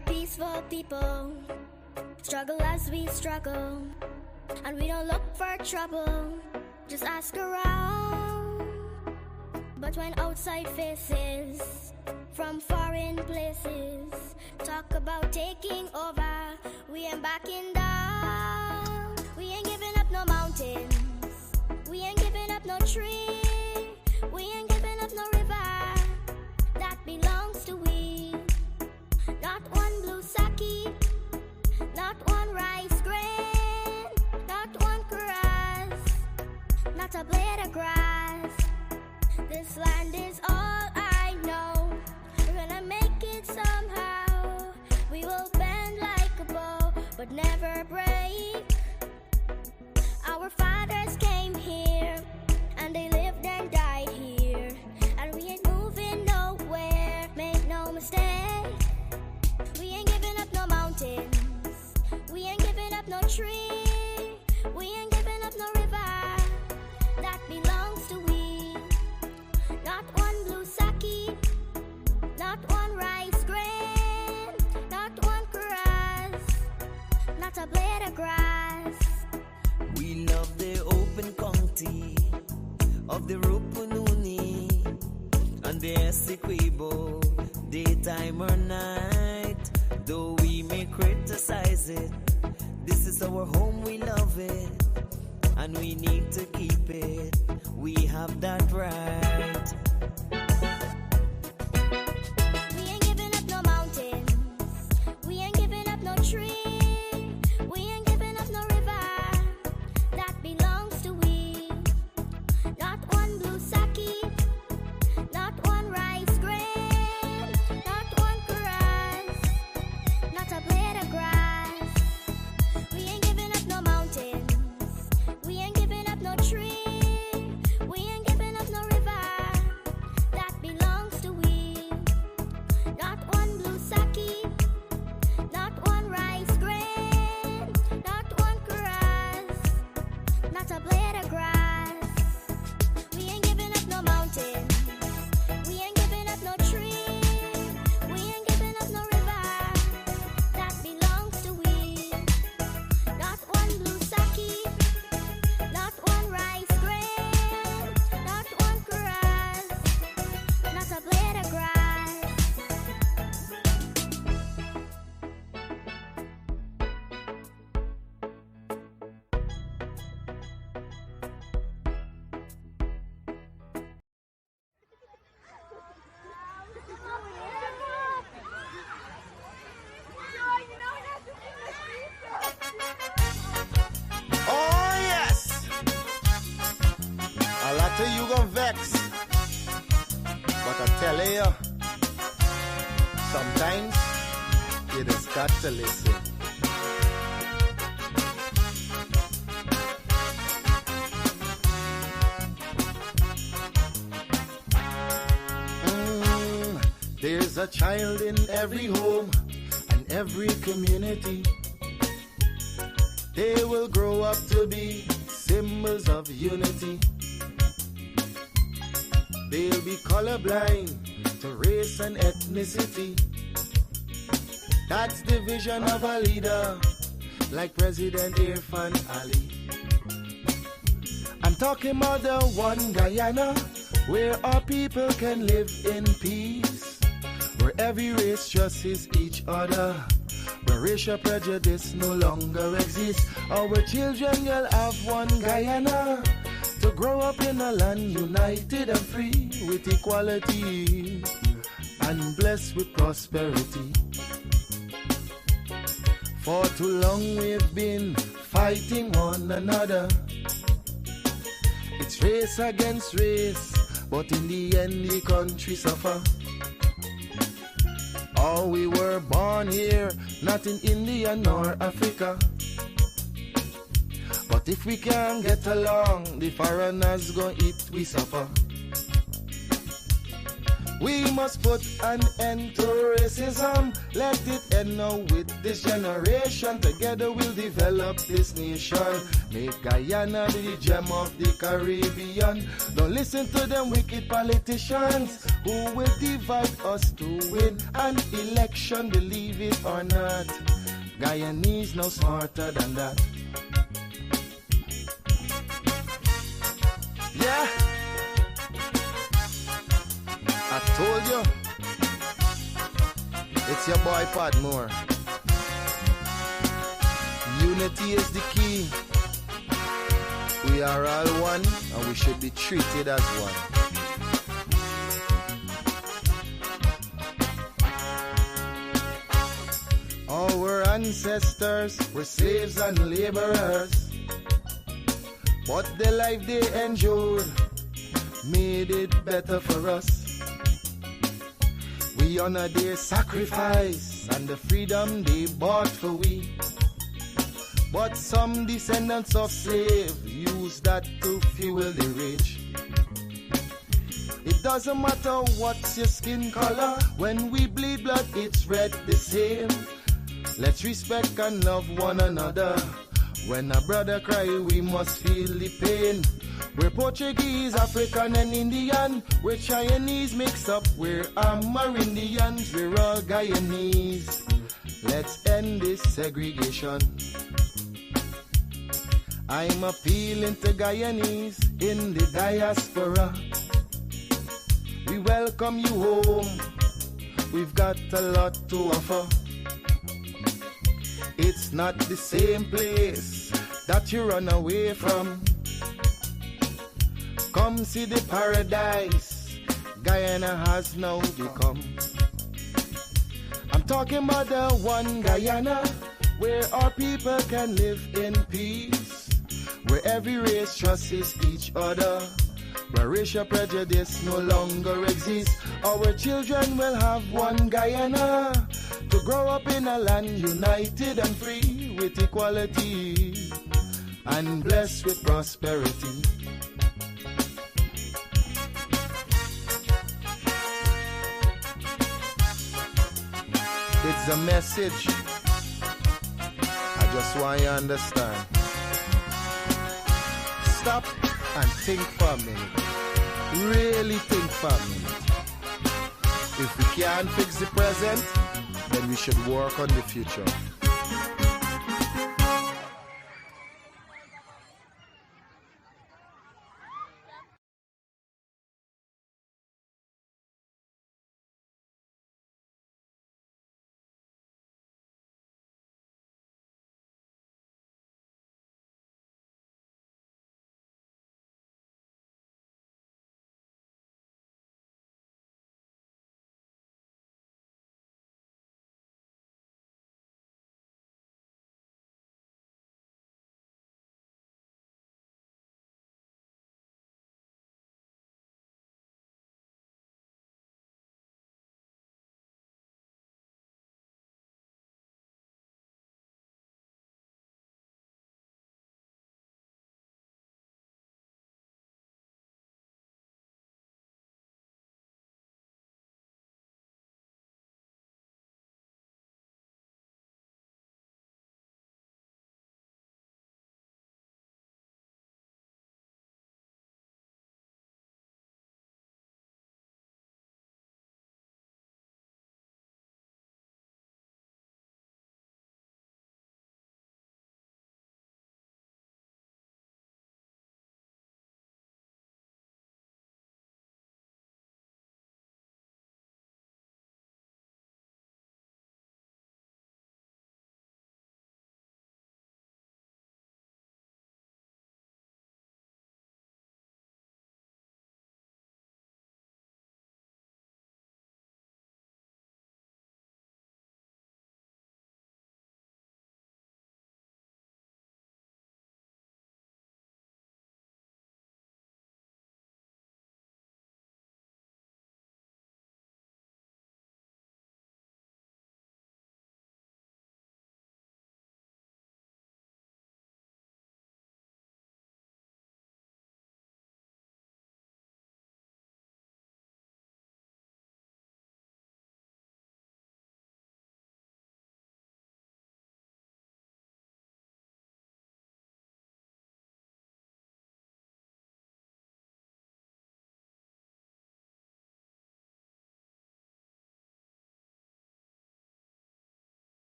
a peaceful people, struggle as we struggle, and we don't look for trouble, just ask around. But when outside faces from foreign places talk about taking over, we ain't backing down. We ain't giving up no mountains, we ain't giving up no tree, we ain't giving up no river that belongs to we. Not one blue sake, not one rice grain, not one grass, not a blade of grass. This land is all I know. We're gonna make it somehow. We will bend like a bow, but never break. Our fathers came here, and they lived and died here, and we ain't moving nowhere, make no mistake. We ain't giving up no mountains, we ain't giving up no tree, we ain't giving up no river that belongs to we. Not one blue sake, not one rice grain, not one grass, not a blade of grass. We love the open county of the Rupununi and the Essequibo, daytime or night. Though we may criticize it, this is our home, we love it, and we need to keep it. We have that right. We ain't giving up no mountains, we ain't giving up no tree, we ain't giving up no river that belongs to we. Not one blue sake, not one rice grain, not one grass, not a blade of grass. We ain't giving up no mountains, we ain't giving up no tree, we ain't giving up no river that belongs to we. Not one blue sake, not one rice grain, not one grass, not a blade of grass. We ain't giving up no mountains, we ain't giving up no tree, we ain't giving up no river that belongs to we. Not one blue sake, not one rice grain, not one grass, not a blade of grass. Oh yes, a lot of you gon' vex, but I tell you, sometimes you just got to listen. There's a child in every home and every community. They will grow up to be symbols of unity. They'll be colorblind to race and ethnicity. That's the vision of a leader like President Irfan Ali. I'm talking about the one Guyana where our people can live in peace, where every race trusts each other, where racial prejudice no longer exists. Our children will have one Guyana to grow up in a land united and free with equality and blessed with prosperity. For too long we've been fighting one another. It's race against race, but in the end the country suffer. Oh, we were born here, not in India nor Africa. But if we can't get along, the foreigners gon' eat we suffer. We must put an end to racism. Let it end now with this generation. Together we'll develop this nation. Make Guyana be the gem of the Caribbean. Don't listen to them wicked politicians who will divide us to win an election. Believe it or not, Guyanese no smarter than that. Yeah, I told you, it's your boy Podmore. Unity is the key. We are all one and we should be treated as one. Our ancestors were slaves and laborers, but the life they endured made it better for us. We honor their sacrifice and the freedom they bought for we. But some descendants of slaves use that to fuel the rich. It doesn't matter what's your skin color, when we bleed blood it's red the same. Let's respect and love one another. When a brother cry we must feel the pain. We're Portuguese, African and Indian. We're Chinese mixed up, we're Amerindians. We're all Guyanese. Let's end this segregation. I'm appealing to Guyanese in the diaspora. We welcome you home. We've got a lot to offer. It's not the same place that you run away from. Come see the paradise Guyana has now become. I'm talking about the one Guyana, where our people can live in peace, where every race trusts each other, where racial prejudice no longer exists. Our children will have one Guyana, to grow up in a land united and free, with equality and blessed with prosperity. It's a message I just want you to understand. Stop and think for a minute. Really think for a minute. If we can't fix the present, then we should work on the future.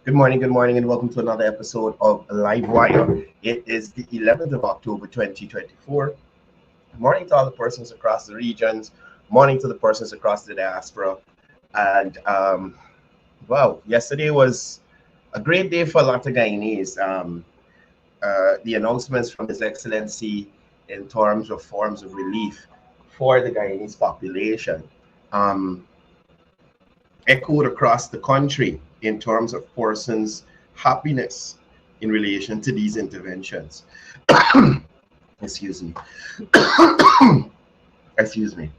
good morning, and welcome to another episode of Livewire. It is the 11th of October, 2024. Morning to all the persons across the regions, morning to the persons across the diaspora. And wow, yesterday was a great day for a lot of Guyanese. The announcements from His Excellency in terms of forms of relief for the Guyanese population echoed across the country in terms of persons' happiness in relation to these interventions. Excuse me. Excuse me.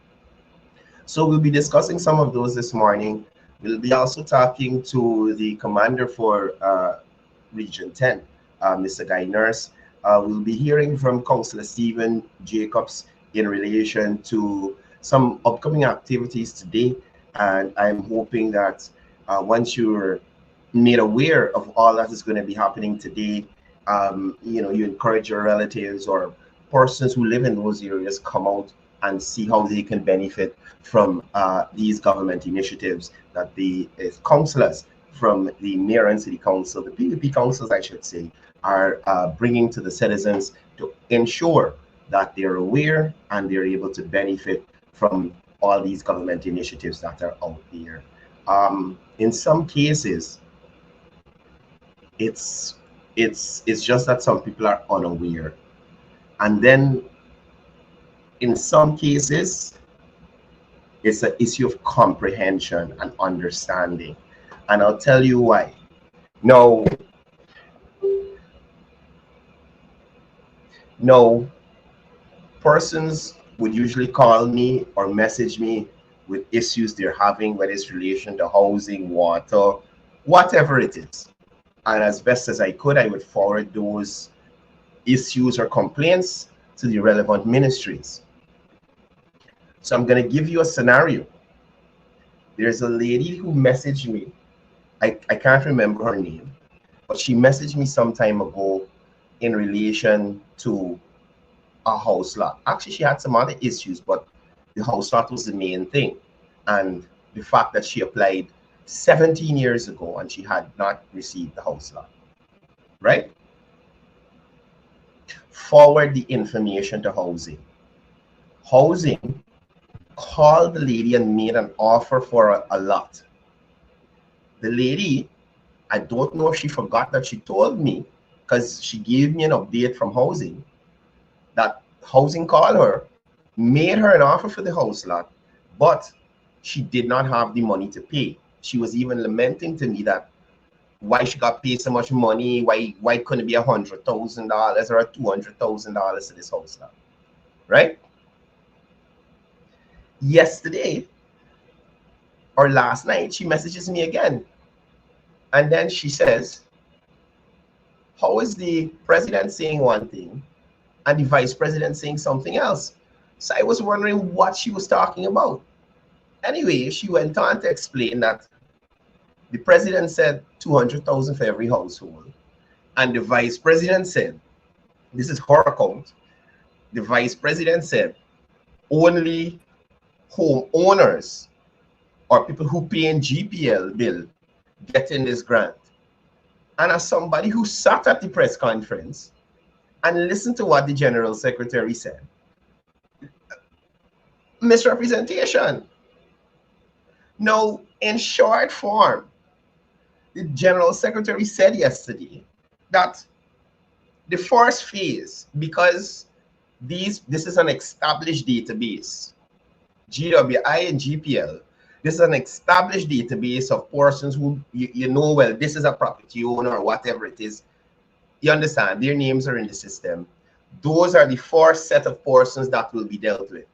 So we'll be discussing some of those this morning. We'll be also talking to the commander for Region 10, Mr. Guy Nurse. We'll be hearing from Councillor Stephen Jacobs in relation to some upcoming activities today. And I'm hoping that once you're made aware of all that is going to be happening today, you encourage your relatives or persons who live in those areas come out and see how they can benefit from these government initiatives that the councillors from the mayor and city council, the PVP councils, I should say, are bringing to the citizens to ensure that they're aware and they're able to benefit from all these government initiatives that are out there. In some cases, it's just that some people are unaware, and then in some cases, it's an issue of comprehension and understanding, and I'll tell you why. No, persons would usually call me or message me with issues they're having, whether it's relation to housing, water, whatever it is. And as best as I could, I would forward those issues or complaints to the relevant ministries. So I'm going to give you a scenario. There's a lady who messaged me. I can't remember her name, but she messaged me some time ago in relation to a house lot. Actually, she had some other issues, but the house lot was the main thing. And the fact that she applied 17 years ago and she had not received the house lot, right? Forward the information to housing. Housing called the lady and made an offer for a lot. The lady, I don't know if she forgot that she told me, because she gave me an update from housing, that housing called her, made her an offer for the house lot, but she did not have the money to pay. She was even lamenting to me that why she got paid so much money, why couldn't it be $100,000 or $200,000 to this house lot, right? Yesterday or last night, she messages me again, and then she says, how is the president saying one thing and the vice president saying something else? So I was wondering what she was talking about. Anyway, she went on to explain that the president said 200,000 for every household, and the vice president said, this is her account, the vice president said only homeowners or people who pay in GPL bill getting this grant. And as somebody who sat at the press conference and listened to what the general secretary said, misrepresentation. Now, in short form, the general secretary said yesterday that the first phase, because this is an established database, GWI and GPL, this is an established database of persons who you know, well, this is a property owner or whatever it is. You understand, their names are in the system. Those are the first set of persons that will be dealt with.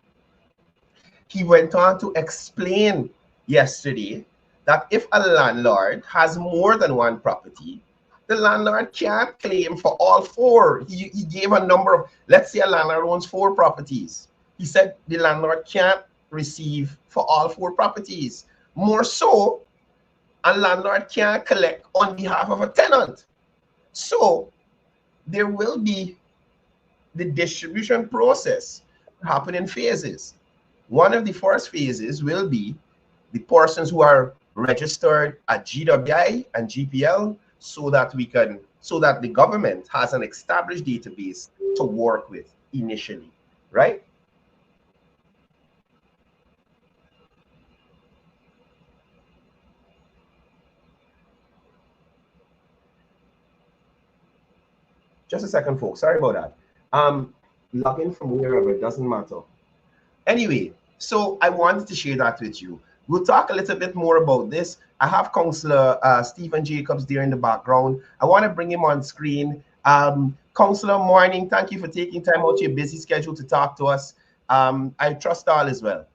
He went on to explain yesterday that if a landlord has more than one property, the landlord can't claim for all four. He gave a number of, let's say a landlord owns 4 properties. He said the landlord can't receive for all 4 properties. More so, a landlord can't collect on behalf of a tenant. So there will be the distribution process happen in phases. One of the first phases will be the persons who are registered at GWI and GPL so that we can, so that the government has an established database to work with initially, right? Just a second, folks. Sorry about that. Log in from wherever, it doesn't matter. Anyway, so I wanted to share that with you. We'll talk a little bit more about this. I have Councillor Stephen Jacobs there in the background. I want to bring him on screen. Councillor, morning. Thank you for taking time out of your busy schedule to talk to us. I trust all is well.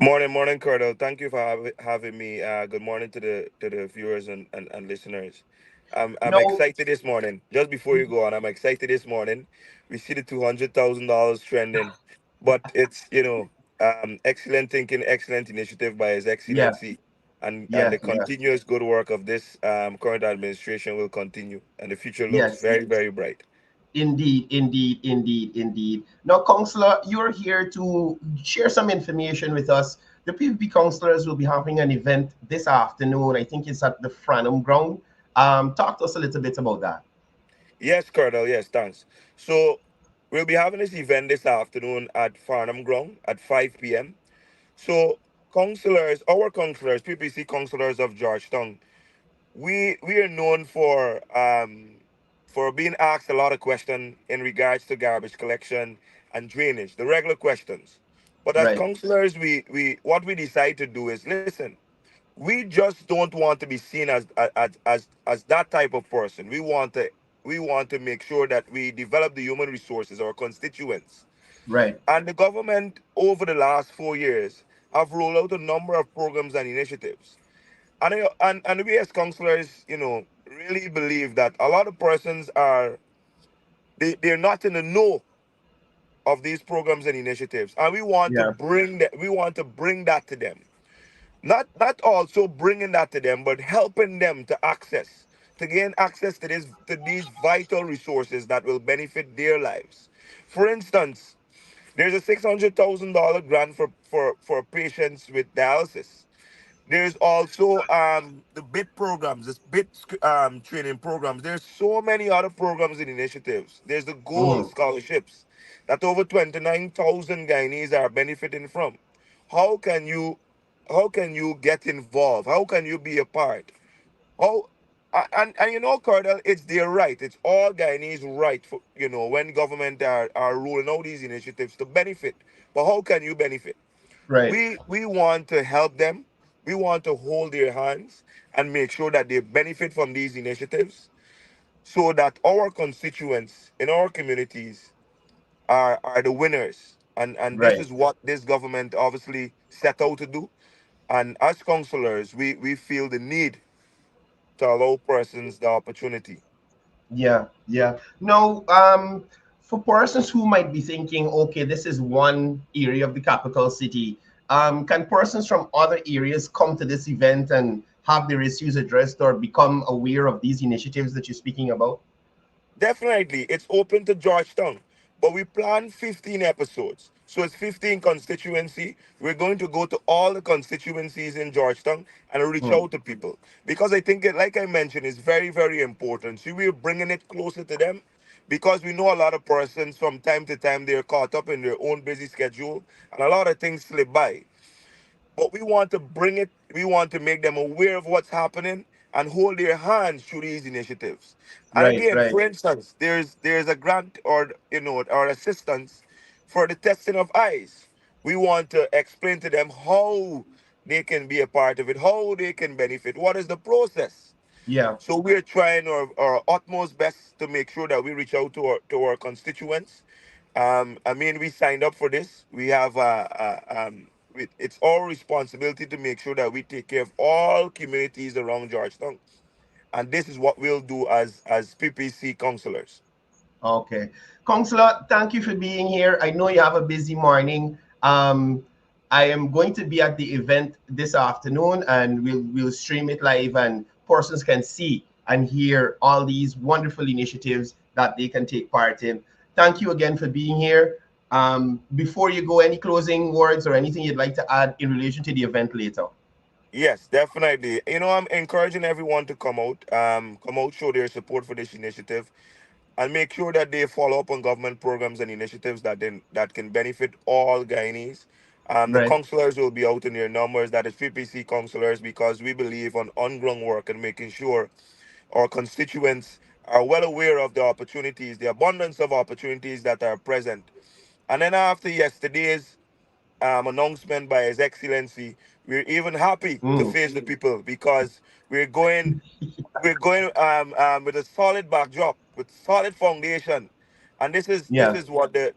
Morning, Cordell. Thank you for having me. Good morning to the viewers and listeners. I'm No, excited this morning. Just before you go on, I'm excited this morning. We see the $200,000 trending, but it's excellent thinking, excellent initiative by His yeah, Excellency, and yeah, the yeah, continuous good work of this current administration will continue, and the future looks yes. very bright. Indeed, indeed, indeed, indeed. Now, Councillor, you're here to share some information with us. The PvP councillors will be having an event this afternoon. I think it's at the Franham ground. Talk to us a little bit about that. Yes, Colonel. Yes, thanks. So we'll be having this event this afternoon at Farnham Ground at 5 p.m. So our counselors, PPC counselors of Georgetown, we are known for being asked a lot of questions in regards to garbage collection and drainage, the regular questions. But as Right, counselors, we what we decide to do is listen. We just don't want to be seen as that type of person. We want to make sure that we develop the human resources, our constituents. right, And the government over the last 4 years have rolled out a number of programs and initiatives. And we as counselors, really believe that a lot of persons they're not in the know of these programs and initiatives. And yeah, we want to bring that to them. Not also bringing that to them, but helping them to gain access to these vital resources that will benefit their lives. For instance, there's a $600,000 grant for patients with dialysis. There's also the BIT programs, this BIT training programs. There's so many other programs and initiatives. There's the gold mhm, scholarships that over 29,000 Guyanese are benefiting from. How can you how can you get involved? How can you be a part? How and Cordell, it's their right. It's all Guyanese right for when government are rolling out these initiatives to benefit. But how can you benefit? right, We want to help them. We want to hold their hands and make sure that they benefit from these initiatives so that our constituents in our communities are the winners. And this right. is what this government obviously set out to do. And as councillors, we feel the need to allow persons the opportunity. Yeah, yeah. Now, for persons who might be thinking, okay, this is one area of the capital city, can persons from other areas come to this event and have their issues addressed or become aware of these initiatives that you're speaking about? Definitely, it's open to Georgetown, but we plan 15 episodes. So it's 15 constituency. We're going to go to all the constituencies in Georgetown and reach Hmm. out to people because I think, like I mentioned, it's very important. So we're bringing it closer to them because we know a lot of persons from time to time they're caught up in their own busy schedule and a lot of things slip by, but we want to bring it, we want to make them aware of what's happening and hold their hands through these initiatives. And Right, again, right. for instance, there's a grant or assistance for the testing of eyes. We want to explain to them how they can be a part of it, how they can benefit, what is the process. Yeah, So we're trying our utmost best to make sure that we reach out to our constituents. I mean, we signed up for this. We have it's our responsibility to make sure that we take care of all communities around Georgetown, and this is what we'll do as PPC councillors. okay. Counselor, thank you for being here. I know you have a busy morning. I am going to be at the event this afternoon and we'll stream it live and persons can see and hear all these wonderful initiatives that they can take part in. Thank you again for being here. Before you go, any closing words or anything you'd like to add in relation to the event later? Yes, definitely. You know, I'm encouraging everyone to come out, show their support for this initiative, and make sure that they follow up on government programs and initiatives that can benefit all Guyanese. The Right. counselors will be out in their numbers, that is PPC counselors, because we believe on ground work and making sure our constituents are well aware of the opportunities, the abundance of opportunities that are present. And then after yesterday's announcement by His Excellency, we're even happy to Mm. face the people because we're going with a solid backdrop, with solid foundation, and this Yeah. is what the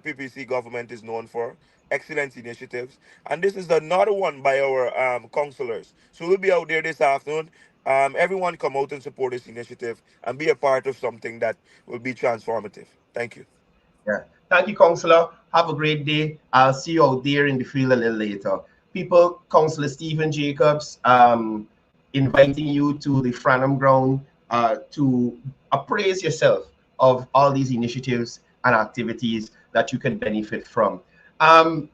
PPC government is known for: excellence initiatives, and this is another one by our councillors. So we'll be out there this afternoon. Everyone come out and support this initiative and be a part of something that will be transformative. Thank you. Yeah. Thank you, Counselor. Have a great day. I'll see you out there in the field a little later. People, Counselor Stephen Jacobs, inviting you to the Franham ground to appraise yourself of all these initiatives and activities that you can benefit from. Um,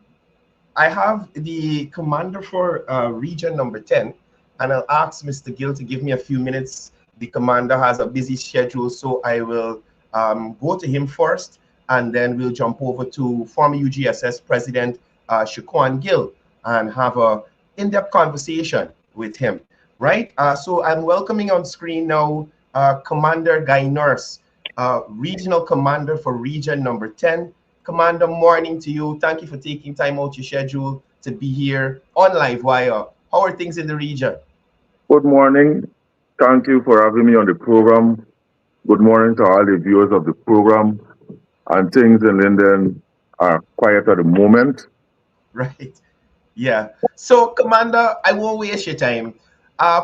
I have the commander for region number 10, and I'll ask Mr. Gill to give me a few minutes. The commander has a busy schedule, so I will go to him first, and then we'll jump over to former UGSS President Shaquan Gill and have a in-depth conversation with him, right? So I'm welcoming on screen now Commander Guy Nurse, Regional Commander for Region number 10. Commander, morning to you. Thank you for taking time out your schedule to be here on Livewire. How are things in the region? Good morning. Thank you for having me on the program. Good morning to all the viewers of the program. And things in Linden are quiet at the moment. Right. Yeah. So, Commander, I won't waste your time.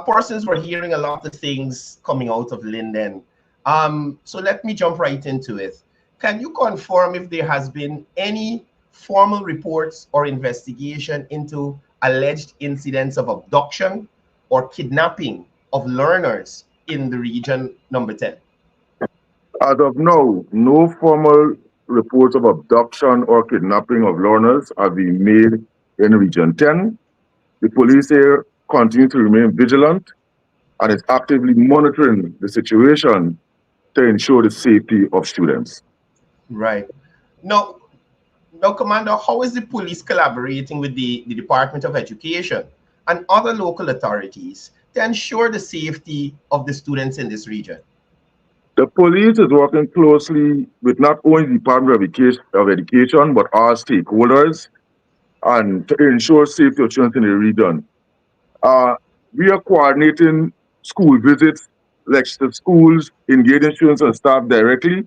Persons were hearing a lot of things coming out of Linden. So let me jump right into it. Can you confirm if there has been any formal reports or investigation into alleged incidents of abduction or kidnapping of learners in the region number 10? As of now, no formal reports of abduction or kidnapping of learners have been made in Region 10. The police here continue to remain vigilant and is actively monitoring the situation to ensure the safety of students. Right. Now, Commander, how is the police collaborating with the Department of Education and other local authorities to ensure the safety of the students in this region? The police is working closely with not only the Department of Education, but all stakeholders and to ensure safety of students in the region. Uh, we are coordinating school visits, lecture schools, engaging students and staff directly.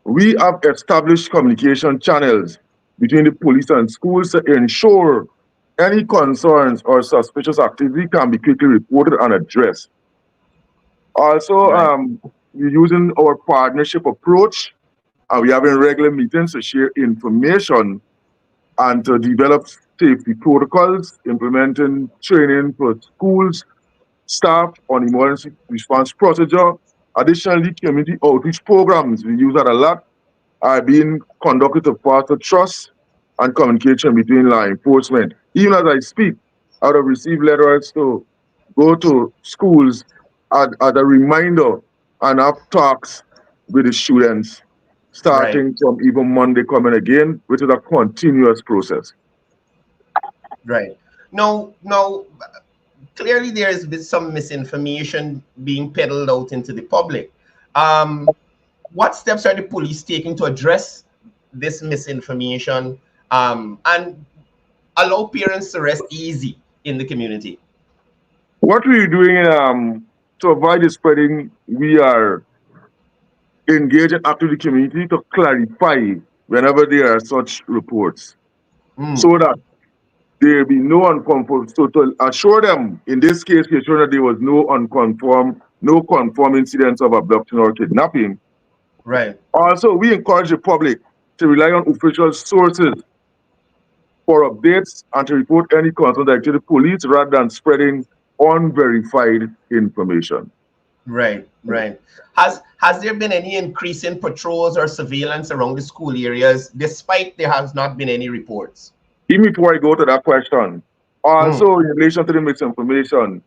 We have established communication channels between the police and schools to ensure any concerns or suspicious activity can be quickly reported and addressed. Also, Right. we're using our partnership approach, and we're having regular meetings to share information and to develop safety protocols, implementing training for schools, staff on emergency response procedure. Additionally, community outreach programs, we use that a lot, are being conducted to foster trust and communication between law enforcement. Even as I speak, I would have received letters to go to schools as a reminder and have talks with the students, Right. starting from even Monday coming again, which is a continuous process. Right. Now, clearly there has been some misinformation being peddled out into the public. What steps are the police taking to address this misinformation and allow parents to rest easy in the community? What we're doing to avoid the spreading, we are engaging active the community to clarify whenever there are such reports, Mm. so that there be no unconfirmed. So to assure them, in this case, we assure that there was no confirmed incidents of abduction or kidnapping. Right. Also, we encourage the public to rely on official sources for updates and to report any concerns to the police rather than spreading unverified information. Right. Right. Has there been any increase in patrols or surveillance around the school areas, despite there has not been any reports? Even before I go to that question, Also, Mm. in relation to the misinformation,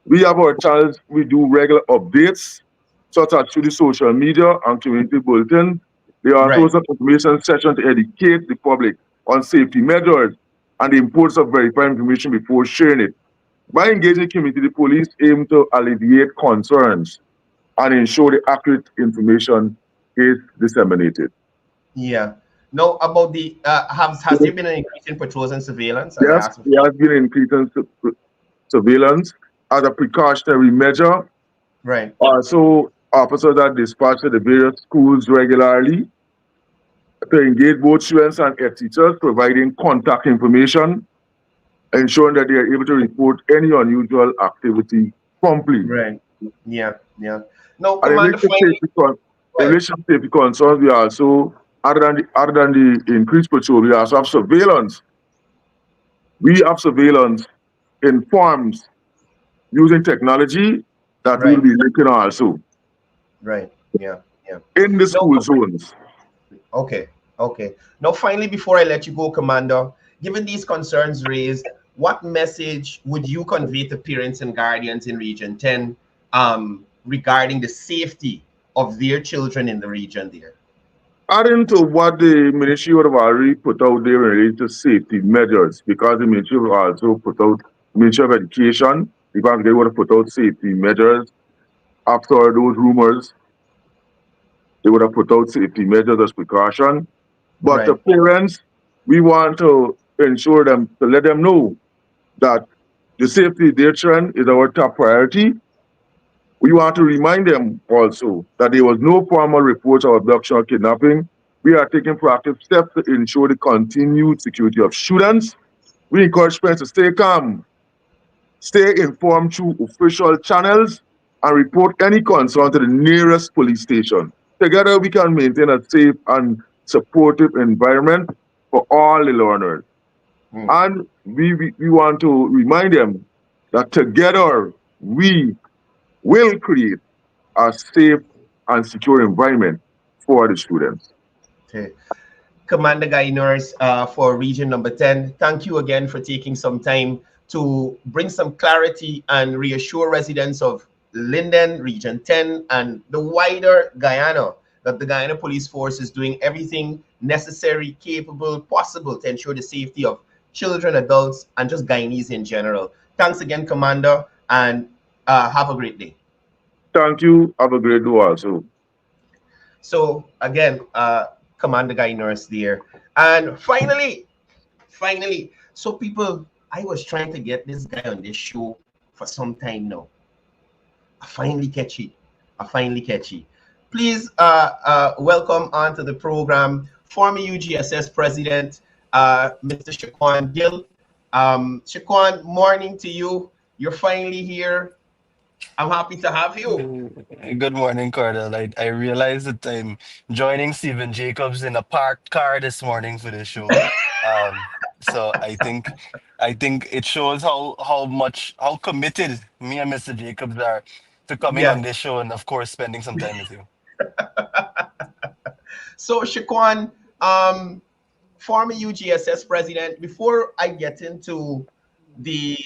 we have our channels, we do regular updates, such as through the social media and community bulletins. There are Right. also information sessions to educate the public on safety measures and the importance of verifying information before sharing it. By engaging the community, the police aim to alleviate concerns and ensure the accurate information is disseminated. Yeah. Now about the has there been an increase in patrols and surveillance, as I Yes, asked there before? has been an increase in surveillance as a precautionary measure. Right. Also, officers are dispatched to the various schools regularly to engage both students and head teachers, providing contact information, ensuring that they are able to report any unusual activity promptly. Right. Yeah. Yeah. Now, And Commander, finally, in well, relation to safety concerns, we also, other than the increased patrol, we also have surveillance. We have surveillance in forms using technology that we'll right. be looking also Right. Yeah. Yeah. in the No. school zones. Okay. Okay. Now, finally, before I let you go, Commander, given these concerns raised, what message would you convey to parents and guardians in Region 10 regarding the safety of their children in the region there? Adding to what the Ministry would have already put out there in relation to safety measures, because the Ministry would also put out, Ministry of Education, because they would have put out safety measures after those rumors, they would have put out safety measures as precaution. But the Right. parents, we want to ensure them, to let them know that the safety of their children is our top priority. We want to remind them also that there was no formal reports of abduction or kidnapping. We are taking proactive steps to ensure the continued security of students. We encourage parents to stay calm, stay informed through official channels, and report any concern to the nearest police station. Together, we can maintain a safe and supportive environment for all the learners. Mm. And we want to remind them that together we will create a safe and secure environment for the students. Okay. Commander Gainers for Region Number 10, thank you again for taking some time to bring some clarity and reassure residents of Linden, Region 10, and the wider Guyana that the Guyana Police Force is doing everything necessary, capable, possible to ensure the safety of children, adults, and just Guyanese in general. Thanks again, Commander, and have a great day. Thank you. Have a great day also. So again, Commander Guy Nurse there. And finally, so people, I was trying to get this guy on this show for some time now. I finally catch it. I finally catch it. Please welcome onto the program former UGSS President, Mr. Shaquan Gill. Shaquan, morning to you. You're finally here. I'm happy to have you. Good morning, Cordell. I realized that I'm joining Stephen Jacobs in a parked car this morning for this show. So I think it shows how committed me and Mr. Jacobs are to coming on Yeah. this show and of course spending some time with you. So Shaquan, former UGSS president, before I get into the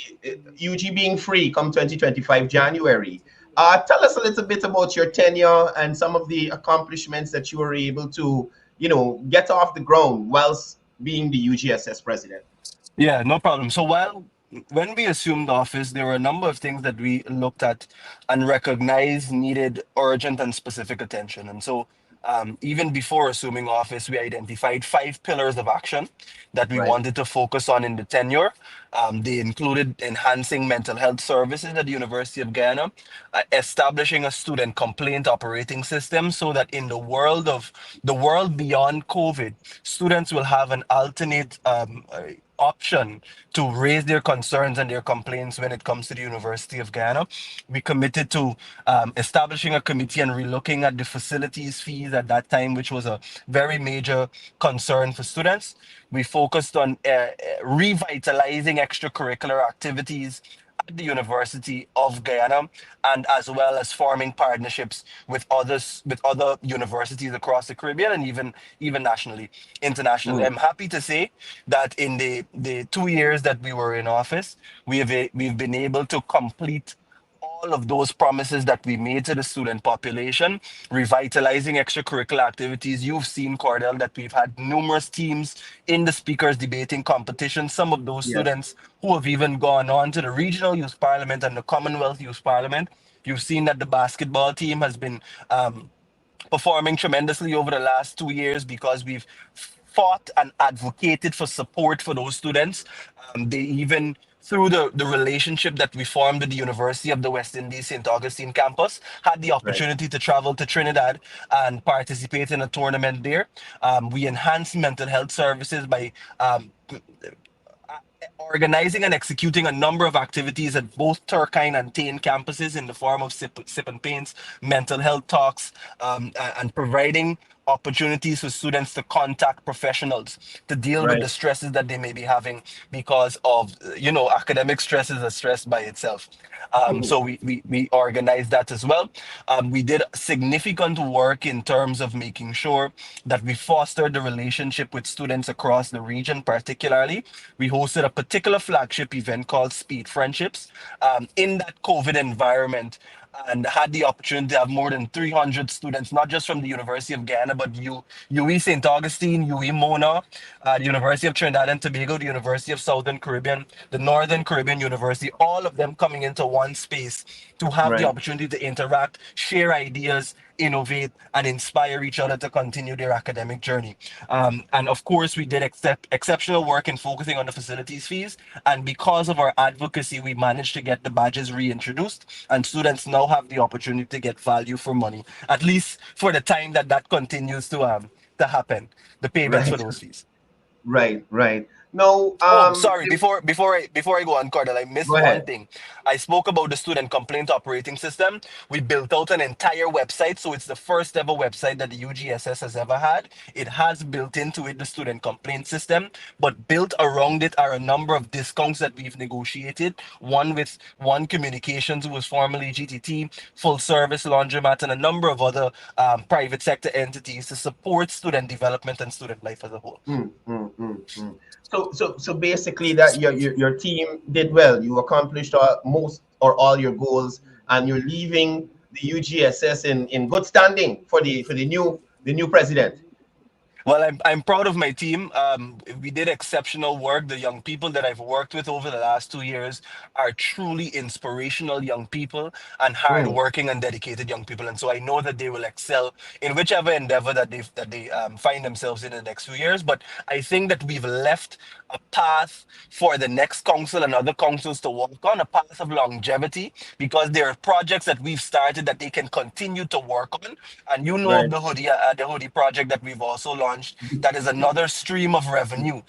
UG being free come 2025 January, tell us a little bit about your tenure and some of the accomplishments that you were able to, get off the ground whilst being the UGSS president. Yeah, no problem. So when we assumed office, there were a number of things that we looked at and recognized needed urgent and specific attention. And so even before assuming office, we identified 5 pillars of action that we Right. wanted to focus on in the tenure. They included enhancing mental health services at the University of Guyana, establishing a student complaint operating system so that in the world beyond COVID, students will have an alternate option to raise their concerns and their complaints when it comes to the University of Guyana. We committed to establishing a committee and relooking at the facilities fees at that time, which was a very major concern for students. We focused on revitalizing extracurricular activities at the University of Guyana, and as well as forming partnerships with other universities across the Caribbean and even nationally, internationally. Mm. I'm happy to say that in the 2 years that we were in office, we've been able to complete all of those promises that we made to the student population, revitalizing extracurricular activities. You've seen, Cordell, that we've had numerous teams in the speakers debating competition. Some of those Yes. students who have even gone on to the regional youth parliament and the Commonwealth Youth Parliament. You've seen that the basketball team has been performing tremendously over the last 2 years because we've fought and advocated for support for those students. They even, through the relationship that we formed with the University of the West Indies St. Augustine campus, had the Right. opportunity to travel to Trinidad and participate in a tournament there. We enhanced mental health services by organizing and executing a number of activities at both Turkine and Tain campuses in the form of sip and paints, mental health talks, and providing opportunities for students to contact professionals to deal with Right. the stresses that they may be having because of, academic stress is a stress by itself. Mhm. So we organized that as well. We did significant work in terms of making sure that we fostered the relationship with students across the region, particularly. We hosted a particular flagship event called Speed Friendships in that COVID environment and had the opportunity to have more than 300 students, not just from the University of Ghana, but UE St. Augustine, UE Mona, the University of Trinidad and Tobago, the University of Southern Caribbean, the Northern Caribbean University, all of them coming into one space to have the Right. opportunity to interact, share ideas, innovate, and inspire each other to continue their academic journey. And of course, we did exceptional work in focusing on the facilities fees. And because of our advocacy, we managed to get the badges reintroduced, and students now have the opportunity to get value for money, at least for the time that that continues to happen. The payments for Right. those fees. Right. Right. No. Oh, sorry. Before I go on, Cardell, I missed Go one ahead. thing. I spoke about the student complaint operating system. We built out an entire website, so it's the first ever website that the UGSS has ever had. It has built into it the student complaint system, but built around it are a number of discounts that we've negotiated. One with One Communications, who was formerly GTT, Full Service Laundromat, and a number of other private sector entities to support student development and student life as a whole. Mm, mm, mm, mm. So basically, that your team did well. You accomplished most or all your goals, and you're leaving the UGSS in good standing for the new president. Well, I'm proud of my team. We did exceptional work. The young people that I've worked with over the last 2 years are truly inspirational young people and Mm. hardworking and dedicated young people. And so I know that they will excel in whichever endeavor that they find themselves in the next few years. But I think that we've left a path for the next council and other councils to walk on, a path of longevity, because there are projects that we've started that they can continue to work on. And you know of Right. the hoodie project that we've also launched. That is another stream of revenue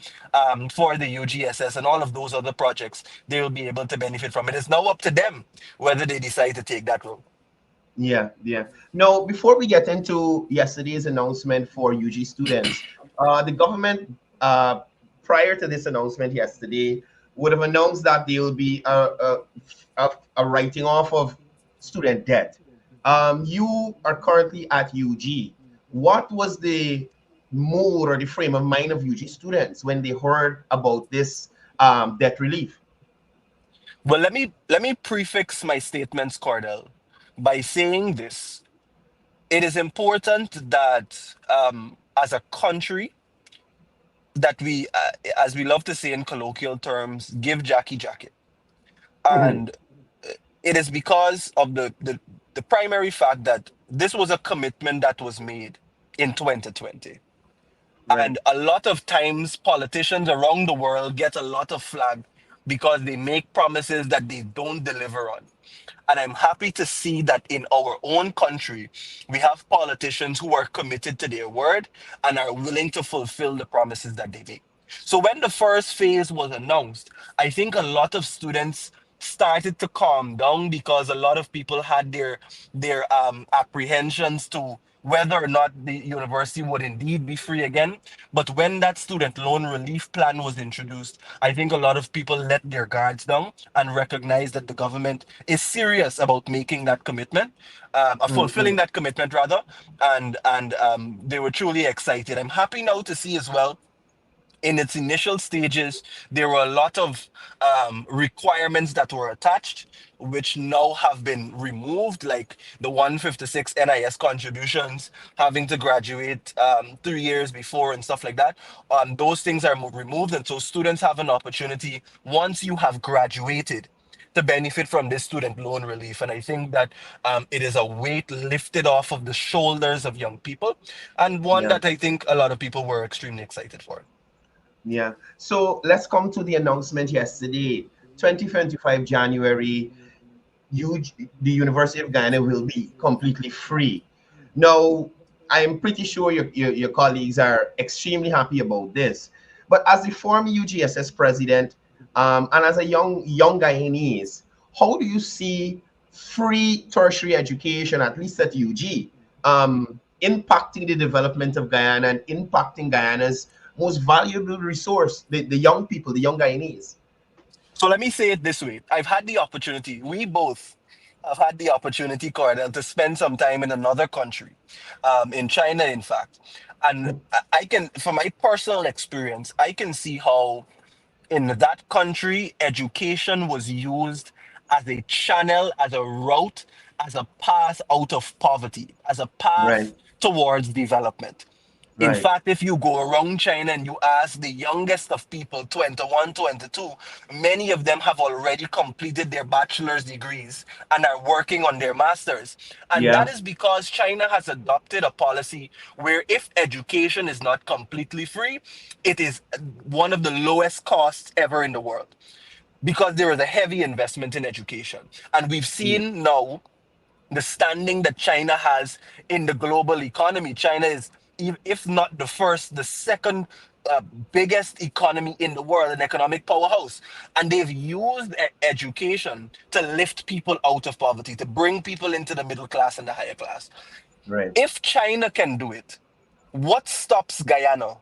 for the UGSS and all of those other projects. They will be able to benefit from it. It's now up to them whether they decide to take that road. Yeah, yeah. No, before we get into yesterday's announcement for UG students, the government, prior to this announcement yesterday, would have announced that there will be a writing off of student debt. You are currently at UG. What was the mood or the frame of mind of UG students when they heard about this debt relief? Well, let me prefix my statements, Cordell, by saying this. It is important that as a country that we, as we love to say in colloquial terms, give Jackie jacket. Mhm. And it is because of the primary fact that this was a commitment that was made in 2020. Right. And a lot of times, politicians around the world get a lot of flag because they make promises that they don't deliver on. And I'm happy to see that in our own country, we have politicians who are committed to their word and are willing to fulfill the promises that they make. So when the first phase was announced, I think a lot of students started to calm down because a lot of people had their apprehensions to whether or not the university would indeed be free again. But when that student loan relief plan was introduced, I think a lot of people let their guards down and recognized that the government is serious about making that commitment, fulfilling Mm-mm. that commitment rather, and they were truly excited. I'm happy now to see as well in its initial stages, there were a lot of requirements that were attached, which now have been removed, like the 156 NIS contributions, having to graduate 3 years before and stuff like that. Those things are removed, and so students have an opportunity once you have graduated to benefit from this student loan relief. And I think that it is a weight lifted off of the shoulders of young people, and one Yeah. that I think a lot of people were extremely excited for. Yeah. So let's come to the announcement yesterday, 2025 January. The University of Guyana will be completely free. Now, I'm pretty sure your colleagues are extremely happy about this. But as the former UGSS president, and as a young Guyanese, how do you see free tertiary education, at least at UG, impacting the development of Guyana and impacting Guyana's most valuable resource, the young people, the young Guyanese? So let me say it this way. I've had the opportunity, we both have had the opportunity, Cordell, to spend some time in another country, in China, in fact. And I can, from my personal experience, I can see how in that country, education was used as a channel, as a route, as a path out of poverty, as a Right, path towards development. In right. fact, if you go around China and you ask the youngest of people, 21, 22, many of them have already completed their bachelor's degrees and are working on their master's. And that Yeah, is because China has adopted a policy where if education is not completely free, it is one of the lowest costs ever in the world because there is a heavy investment in education. And we've seen now the standing that China has in the global economy. China is, if not the first, the second biggest economy in the world, an economic powerhouse. And they've used education to lift people out of poverty, to bring people into the middle class and the higher class. right. If China can do it, what stops Guyana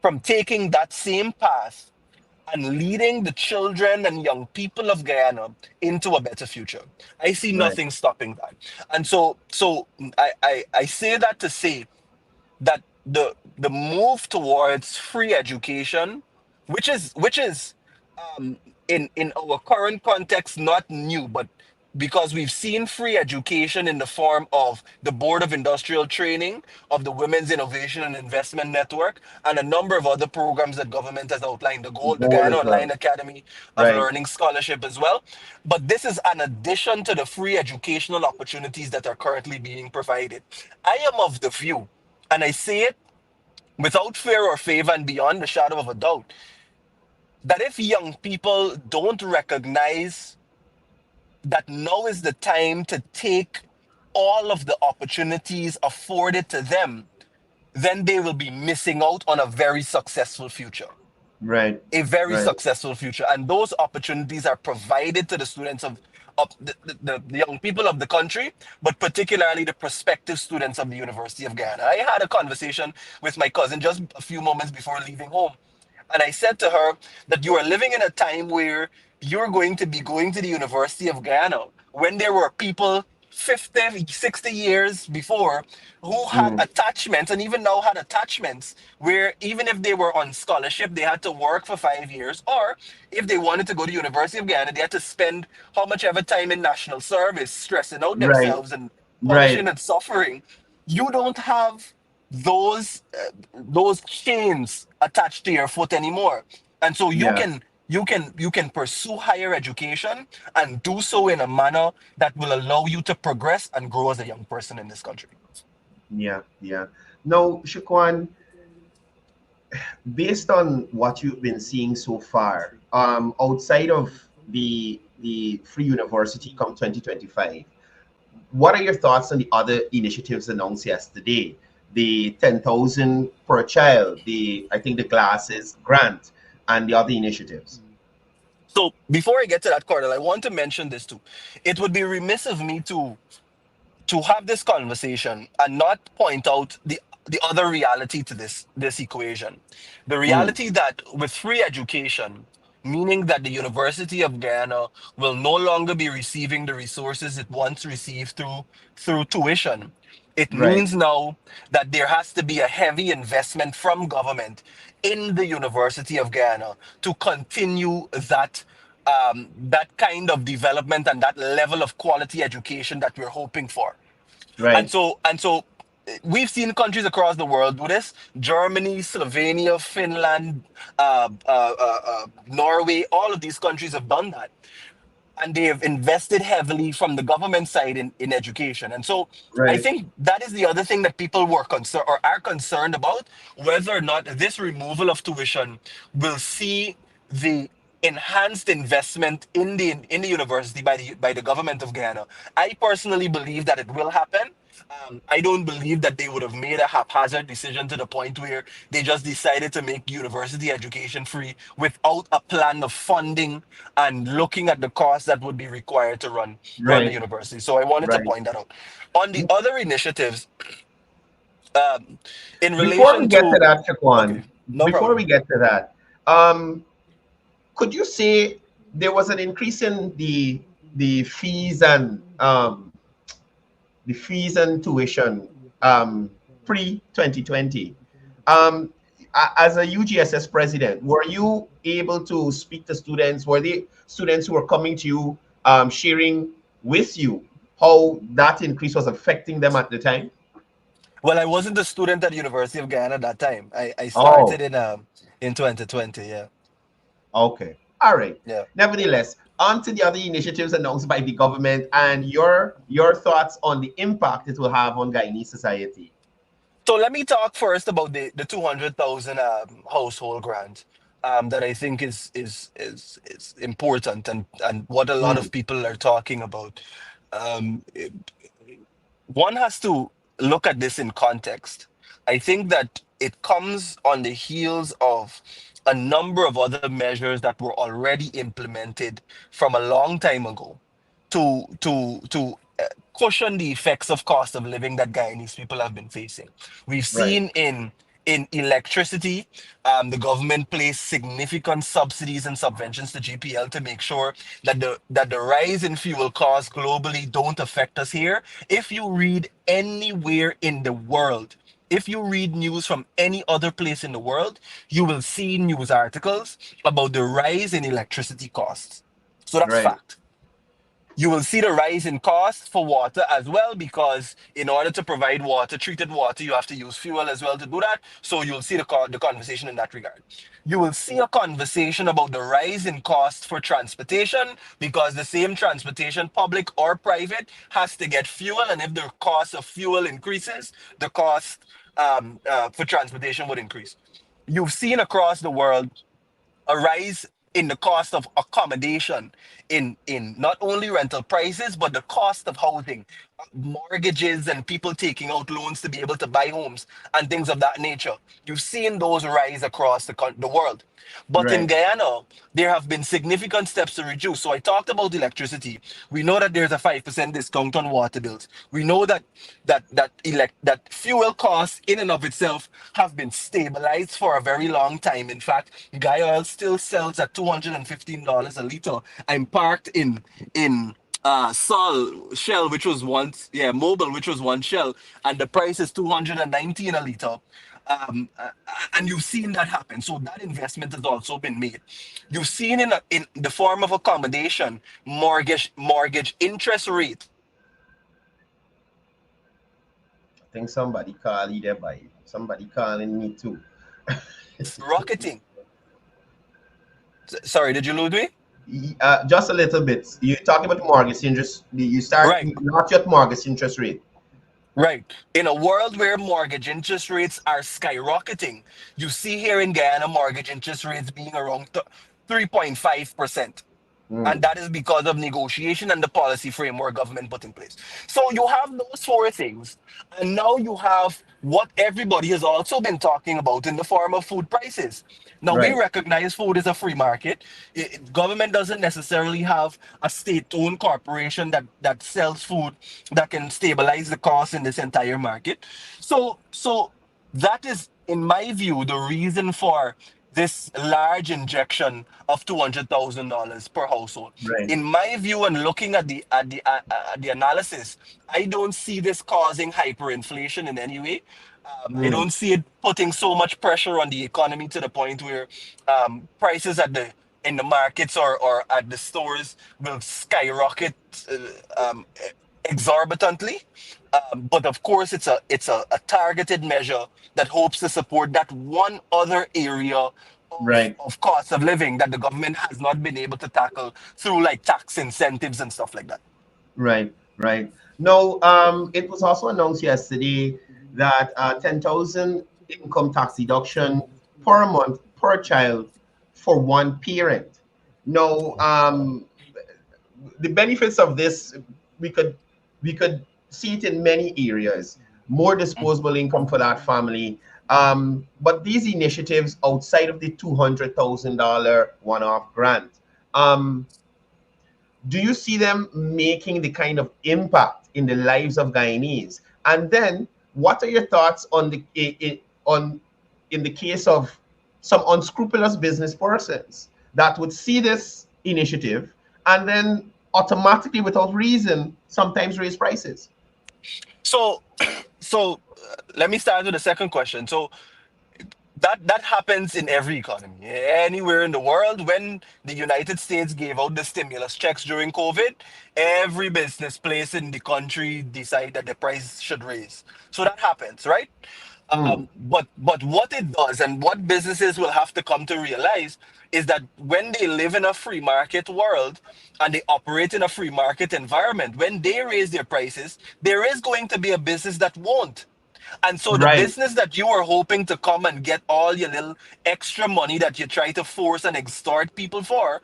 from taking that same path and leading the children and young people of Guyana into a better future? I see Right. nothing stopping that. And so I say that to say that the move towards free education, which is in our current context not new, but because we've seen free education in the form of the Board of Industrial Training, of the Women's Innovation and Investment Network, and a number of other programs that government has outlined, the Goal Guyana as Online well. Academy of Right. Learning Scholarship as well. But this is an addition to the free educational opportunities that are currently being provided. I am of the view, and I say it without fear or favor and beyond the shadow of a doubt, that if young people don't recognize that now is the time to take all of the opportunities afforded to them, then they will be missing out on a very successful future. Right. A very Right. successful future. And those opportunities are provided to the students of the young people of the country, but particularly the prospective students of the University of Guyana. I had a conversation with my cousin just a few moments before leaving home. And I said to her that you are living in a time where you're going to be going to the University of Guyana when there were people 50, 60 years before who had Mm. attachments and even now had attachments where even if they were on scholarship, they had to work for 5 years, or if they wanted to go to University of Guyana, they had to spend how much ever time in national service stressing out Right. themselves and punishing Right. and suffering. You don't have those chains attached to your foot anymore, and so you Yeah. can you can pursue higher education and do so in a manner that will allow you to progress and grow as a young person in this country. Yeah. Yeah. Now, Shukwan, based on what you've been seeing so far, outside of the Free University come 2025, what are your thoughts on the other initiatives announced yesterday? The 10,000 per child, the I think the glasses grant, and the other initiatives. So before I get to that, Cordell, I want to mention this too. It would be remiss of me to have this conversation and not point out the other reality to this equation. The Mm, reality that with free education, meaning that the University of Guyana will no longer be receiving the resources it once received through tuition. It right, means now that there has to be a heavy investment from government in the University of Guyana to continue that kind of development and that level of quality education that we're hoping for. right, And so we've seen countries across the world do this: Germany, Slovenia, Finland, Norway. All of these countries have done that, and they have invested heavily from the government side in education. And so I right, think that is the other thing that people were concerned or are concerned about, whether or not this removal of tuition will see the enhanced investment in the university by the government of Guyana. I personally believe that it will happen. I don't believe that they would have made a haphazard decision to the point where they just decided to make university education free without a plan of funding and looking at the costs that would be required to run the right, university. So I wanted to right. point that out. On the other initiatives, um, in Before we relation get to to, that, okay, Shaquan, no before problem. we get to that, um, could you say there was an increase in the fees and tuition pre 2020? Um, as a UGSS president, were you able to speak to students? Were the students who were coming to you sharing with you how that increase was affecting them at the time? Well, I wasn't a student at University of Guyana at that time. I started Oh, in 2020. Yeah, okay. All right. yeah. Nevertheless, on to the other initiatives announced by the government and your thoughts on the impact it will have on Guyanese society. So let me talk first about the 200,000 household grant that I think is important and what a lot Mm, of people are talking about. Um, One has to look at this in context. I think that it comes on the heels of a number of other measures that were already implemented from a long time ago to cushion the effects of cost of living that Guyanese people have been facing. We've right, seen in electricity, the government placed significant subsidies and subventions to GPL to make sure that the rise in fuel costs globally don't affect us here. If you read anywhere in the world, if you read news from any other place in the world, you will see news articles about the rise in electricity costs. So that's right, fact. You will see the rise in costs for water as well, because in order to provide water, treated water, you have to use fuel as well to do that. So you'll see the conversation in that regard. You will see a conversation about the rise in cost for transportation, because the same transportation, public or private, has to get fuel. And if the cost of fuel increases, the cost for transportation would increase. You've seen across the world a rise in the cost of accommodation, in not only rental prices but the cost of housing, mortgages, and people taking out loans to be able to buy homes and things of that nature. You've seen those rise across the world. But in right, Guyana, there have been significant steps to reduce. So I talked about electricity. We know that there's a 5% discount on water bills. We know that fuel costs in and of itself have been stabilized for a very long time. In fact, Guy Oil still sells at $215 a liter. I'm parked in Sol Shell, which was once, yeah, Mobile, which was one Shell, and the price is 219 a liter. And you've seen that happen. So that investment has also been made. You've seen in the form of accommodation, mortgage interest rates I think somebody call you there by somebody calling me too. rocketing. Sorry, did you lose me? Just a little bit. You talking about mortgage interest? You start Right. not yet mortgage interest rate. Right. In a world where mortgage interest rates are skyrocketing, you see here in Guyana mortgage interest rates being around 3.5%. And that is because of negotiation and the policy framework government put in place. So you have those four things. And now you have what everybody has also been talking about in the form of food prices. Now we Right. recognize food is a free market. Government doesn't necessarily have a state-owned corporation that sells food that can stabilize the cost in this entire market. So that is, in my view, the reason for this large injection of $200,000 per household. Right. In my view, and looking at the analysis, I don't see this causing hyperinflation in any way. I Mm. don't see it putting so much pressure on the economy to the point where prices at the in the markets or at the stores will skyrocket exorbitantly. But of course, it's a targeted measure that hopes to support that one other area Right. of cost of living that the government has not been able to tackle through like tax incentives and stuff like that. Right. Right. No, it was also announced yesterday that 10,000 income tax deduction per month per child for one parent. No, the benefits of this, we could we could see it in many areas. More disposable income for that family. But these initiatives outside of the $200,000 one-off grant, um, do you see them making the kind of impact in the lives of Guyanese? And then, what are your thoughts on on in the case of some unscrupulous business persons that would see this initiative and then automatically, without reason, sometimes raise prices? So, let me start with the second question. So that happens in every economy anywhere in the world. When the United States gave out the stimulus checks during COVID, every business place in the country decided that the price should raise. So that happens, right? Mm, But what it does and what businesses will have to come to realize is that when they live in a free market world and they operate in a free market environment, when they raise their prices, there is going to be a business that won't. And so the right. business that you are hoping to come and get all your little extra money that you try to force and extort people for,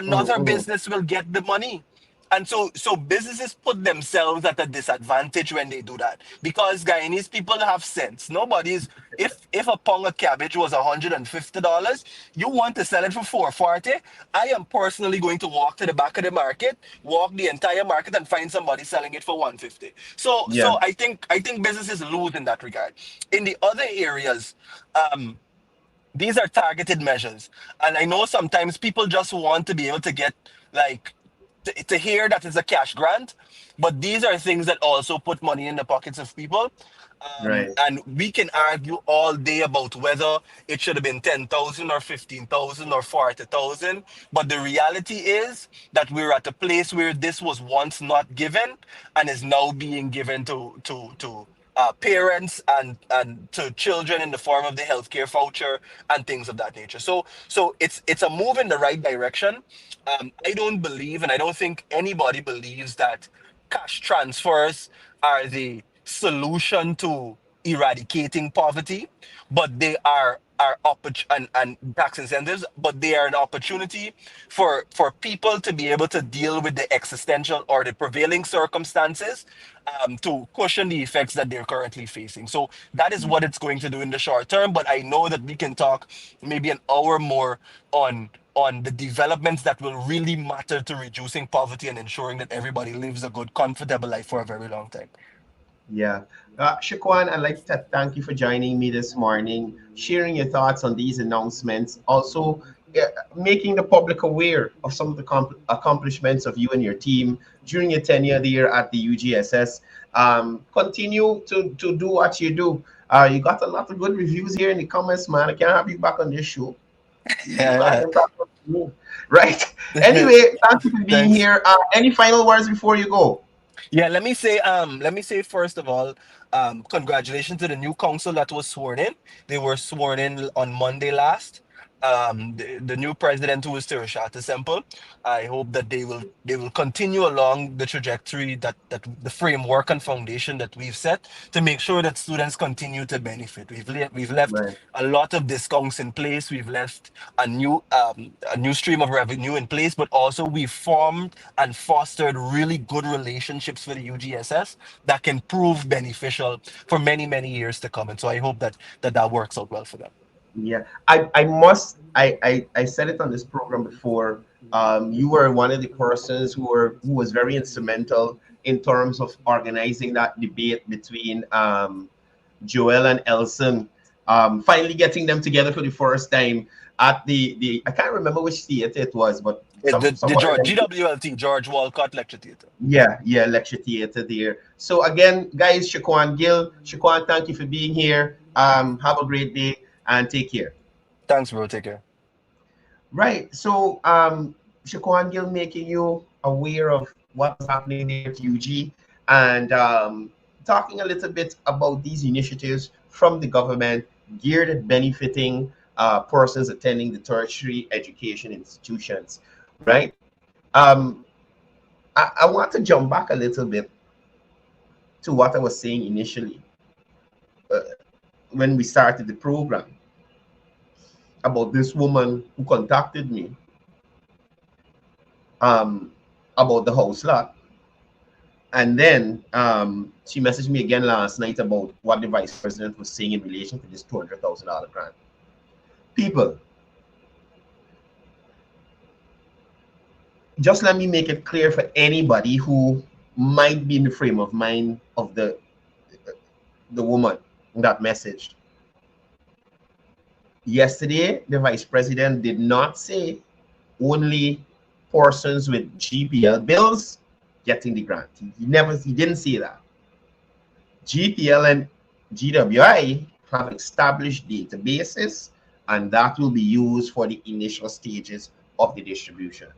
Mm, another mm, business will get the money. And so businesses put themselves at a disadvantage when they do that because Guyanese people have sense. Nobody's if a pound of cabbage was $150, you want to sell it for 440. I am personally going to walk to the back of the market, walk the entire market, and find somebody selling it for 150. So yeah. I think businesses lose in that regard. In the other areas, these are targeted measures. And I know sometimes people just want to be able to get like to hear that it's a cash grant, but these are things that also put money in the pockets of people. Right. And we can argue all day about whether it should have been 10,000 or 15,000 or 40,000. But the reality is that we're at a place where this was once not given and is now being given to parents and to children in the form of the healthcare voucher and things of that nature. So it's a move in the right direction. I don't believe, and I don't think anybody believes that cash transfers are the solution to eradicating poverty, but they are and tax incentives, but they are an opportunity for people to be able to deal with the existential or the prevailing circumstances to cushion the effects that they're currently facing. So that is what it's going to do in the short term. But I know that we can talk maybe an hour more on the developments that will really matter to reducing poverty and ensuring that everybody lives a good, comfortable life for a very long time. Yeah. Shaquan, I'd like to thank you for joining me this morning, sharing your thoughts on these announcements, also making the public aware of some of the accomplishments of you and your team during your tenure there at the UGSS. Continue to do what you do. You got a lot of good reviews here in the comments, man. I can't have you back on this show. You got Yeah. them back on me. Right. Anyway, thank you for being Thanks. here. Any final words before you go? Yeah, let me say first of all, congratulations to the new council that was sworn in. They were sworn in on Monday last. the new president, who is Tirishata Semple. I hope that they will continue along the trajectory that the framework and foundation that we've set to make sure that students continue to benefit. We've left Right. a lot of discounts in place. We've left a new stream of revenue in place, but also we've formed and fostered really good relationships with the UGSS that can prove beneficial for many years to come. And so I hope that works out well for them. Yeah, I said it on this program before. You were one of the persons who was very instrumental in terms of organizing that debate between Joel and Elson, finally getting them together for the first time at the I can't remember which theater it was, but The somewhere George, like, GWLT, George Walcott Lecture Theatre. yeah, lecture theater there. So again, guys, Shaquan Gill, Shaquan, thank you for being here. Have a great day and take care. Thanks, bro. Take care. Right. So, Shaquan Gill making you aware of what's happening there at UG and talking a little bit about these initiatives from the government geared at benefiting persons attending the tertiary education institutions. Right. Um, I want to jump back a little bit to what I was saying initially uh, when we started the program about this woman who contacted me about the house lot. And then she messaged me again last night about what the vice president was saying in relation to this $200,000 grant. People, just let me make it clear for anybody who might be in the frame of mind of the woman that messaged. Yesterday, the vice president did not say only persons with GPL bills getting the grant. He didn't say that. GPL and GWI have established databases, and that will be used for the initial stages of the distribution.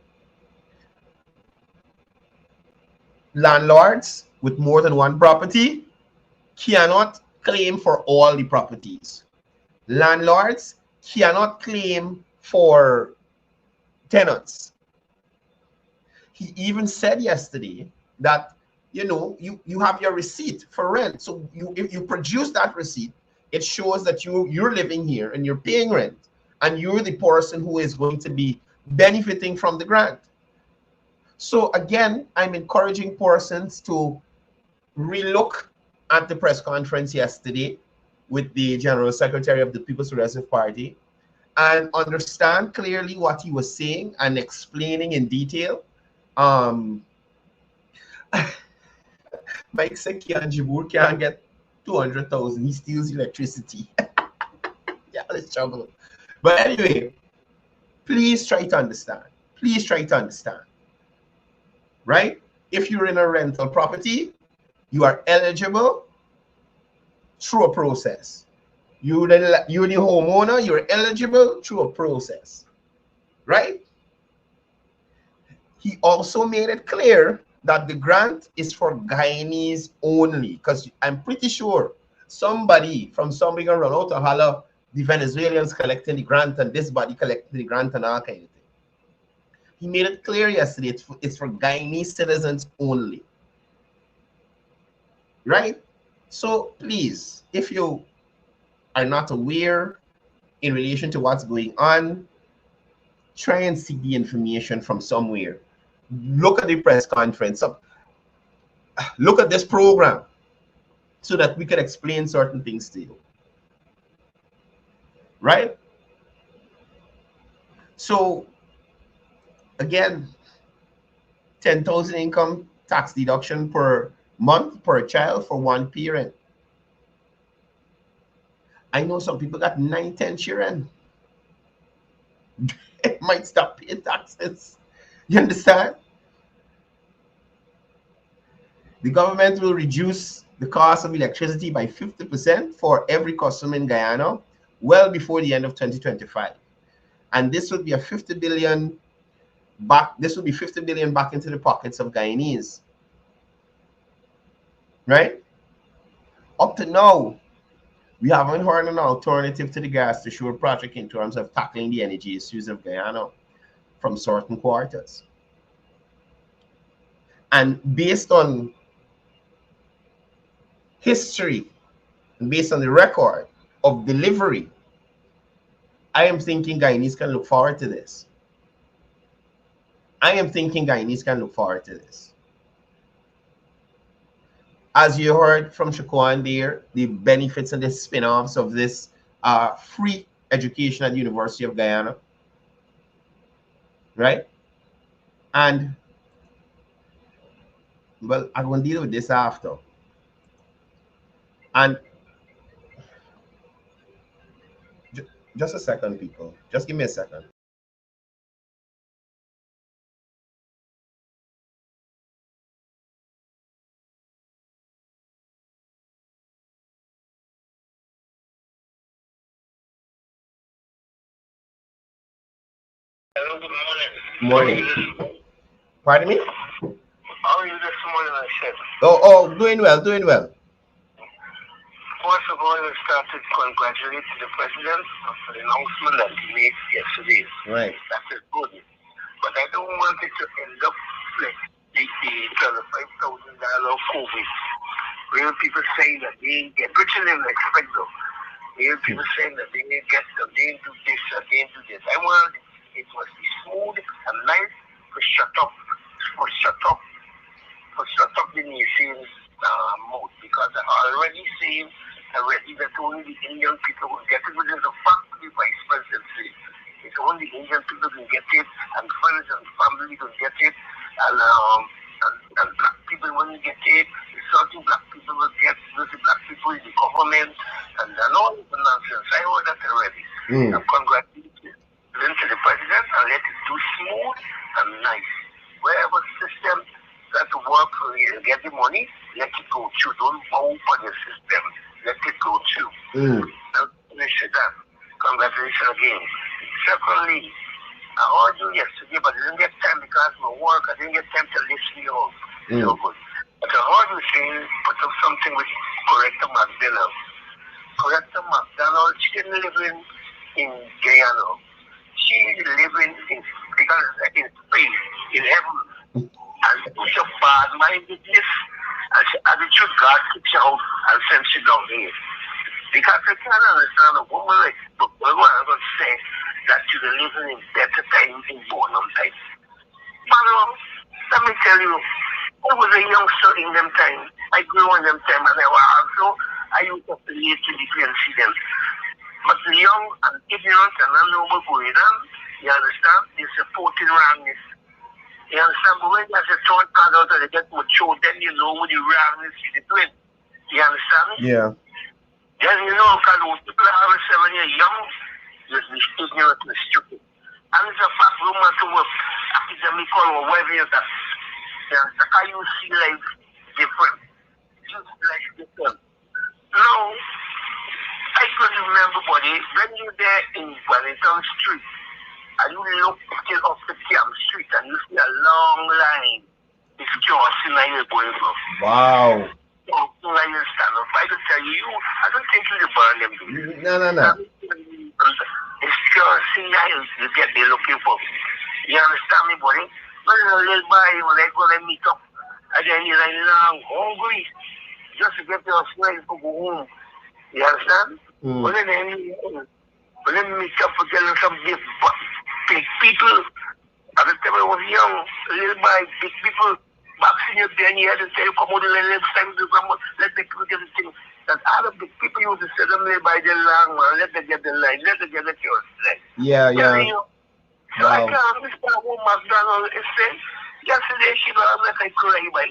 Landlords with more than one property cannot claim for all the properties. Landlords cannot claim for tenants. He even said yesterday that you have your receipt for rent. So if you produce that receipt, it shows that you're living here and you're paying rent, and you're the person who is going to be benefiting from the grant. So again, I'm encouraging persons to relook at the press conference yesterday with the General Secretary of the People's Progressive Party and understand clearly what he was saying and explaining in detail. Mike said Jibur can't get 200,000. He steals electricity. Yeah, let's trouble. But anyway, please try to understand. Please try to understand. Right? If you're in a rental property, you are eligible through a process. You're the homeowner, you're eligible through a process. Right? He also made it clear that the grant is for Guyanese only, because I'm pretty sure somebody from somewhere around out to holler the Venezuelans collecting the grant and this body collecting the grant and all kind of thing. He made it clear yesterday it's for Guyanese citizens only. Right? So please, if you are not aware in relation to what's going on, try and seek the information from somewhere. Look at the press conference. Look at this program so that we can explain certain things to you. Right? So again, 10,000 income tax deduction per month per child for one parent. I know some people got 9, 10 children. It might stop paying taxes. You understand? The government will reduce the cost of electricity by 50% for every customer in Guyana well before the end of 2025. And this would be a 50 billion back. This would be 50 billion back into the pockets of Guyanese. Right? Up to now, We haven't heard an alternative to the gas to shore project in terms of tackling the energy issues of Guyana from certain quarters. And based on history, and based on the record of delivery, I am thinking Guyanese can look forward to this. I am thinking Guyanese can look forward to this. As you heard from Shaquan there, the benefits and the spin-offs of this free education at the University of Guyana, right? And, well, I'm going to deal with this after. And just a second, people. Just give me a second. Hello, good morning. Morning. Pardon me? How are you this morning, I said? Oh, doing well, doing well. First of all, I start to congratulate the president for the announcement that he made yesterday. Right. That is good. But I don't want it to end up like the $25,000 COVID. Real people saying that they get rich and they expect them. Real people saying that they didn't get them, they didn't do this, or they didn't do this. I want it must be smooth and nice to shut up the nation's mouth, because I already saying already that only the Indian people will get it, which is a fact to the vice presidency. It's only Indian people can get it, and friends and family can get it, and black people won't get it. Certain black people will get the black people in the government, and all the nonsense. I heard that already. I'm congratulating the president and let it do smooth and nice. Wherever system that work for you get the money, let it go through. Don't bow for the system. Let it go through. That. Congratulations again. Secondly, I heard you yesterday, but I didn't get time because of my work. I didn't get time to listen to you all. So good. But I heard you saying, put up something with Corrector McDonald. Corrector McDonald, she didn't live in Guyana. She living in space, in heaven. And it's a bad-mindedness. And she attitude God kicks you out and sends you down here. Because I can't understand a woman like the woman I'm going to say that you're living in better times in Bonham time. But let me tell you, I was a youngster in them time. I grew in them time, and I used to relate to the incident. But the young and ignorant and unknowable going on, you understand, they're supporting wrongness. You understand? But when there's a third adult and they get mature, then you know what the wrongness you're doing. You understand? Yeah. Then you know, because those people are 7 years young, you're ignorant and stupid. And it's a fact, no matter what academical or whatever it is, that you understand? How you see life different. You see life different. Now, I can remember, buddy, when you're there in Wellington Street, and you look up the Camp Street, and you see a long line. It's crossing that you're going from. Wow. So like you stand up. I could tell you, I don't think you burn them. No. It's crossing that you get there looking for. You understand me, buddy? When you little boy, when I go and meet up, and then you're like long, hungry, just to get your smell to go home. You understand? But then meet up with some big people. At the time I was young, little boy, big people, boxing you there, and you had to say, come out and let the people get the thing. That other big people used to sit them there by the long man, let them get the line, let them get the church line. Yeah. So I can't understand what McDonald is saying. Yesterday she was like I cry by.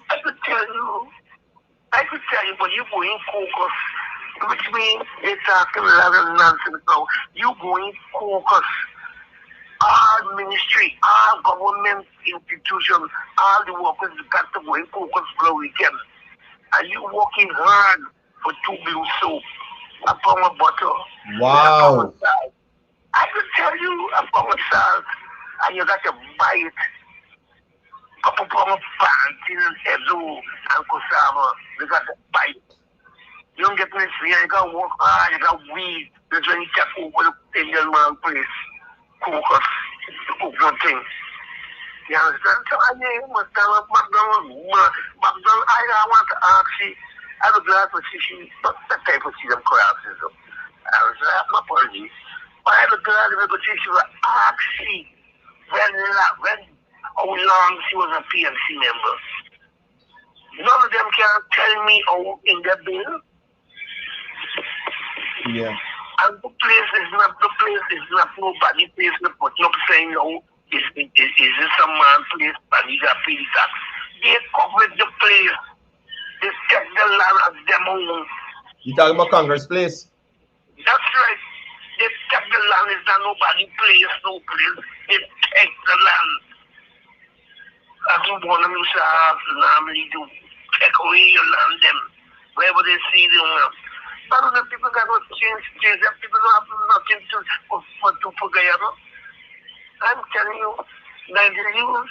I could tell you, but you go in caucus, which means they're talking a lot of nonsense now. You go in caucus, all ministry, all government institutions, all the workers got to go in caucus for the weekend. And you working hard for 2 blue soap, a pound of butter, Wow. a pound of salt. I could tell you a pound of salt, and you got to buy it. Couple pound of pants in Ezo and Kosava, you got to buy it. You don't get me free, you got work hard, you got weed. That's when you take over the Indian man place, cook us, cook your thing. You understand? So I must tell McDonald, I want to ask you, I'm glad to see you, not that type of them crowds. I was like, my apologies. But I'm glad to see you ask you when how long she was a PNC member. None of them can tell me how in the bill. Yeah. And the place is not nobody place to put up saying no. Is this a man place and you got pay the tax? They covered the place. They take the land as them own. You talking about Congress Place? That's right. They take the land, it's not nobody place, no place. They take the land. As you want them to have normally do take away your land them. Wherever they see them. None of the people got to change. Them people don't have nothing to forget. I'm telling you, Nigerians,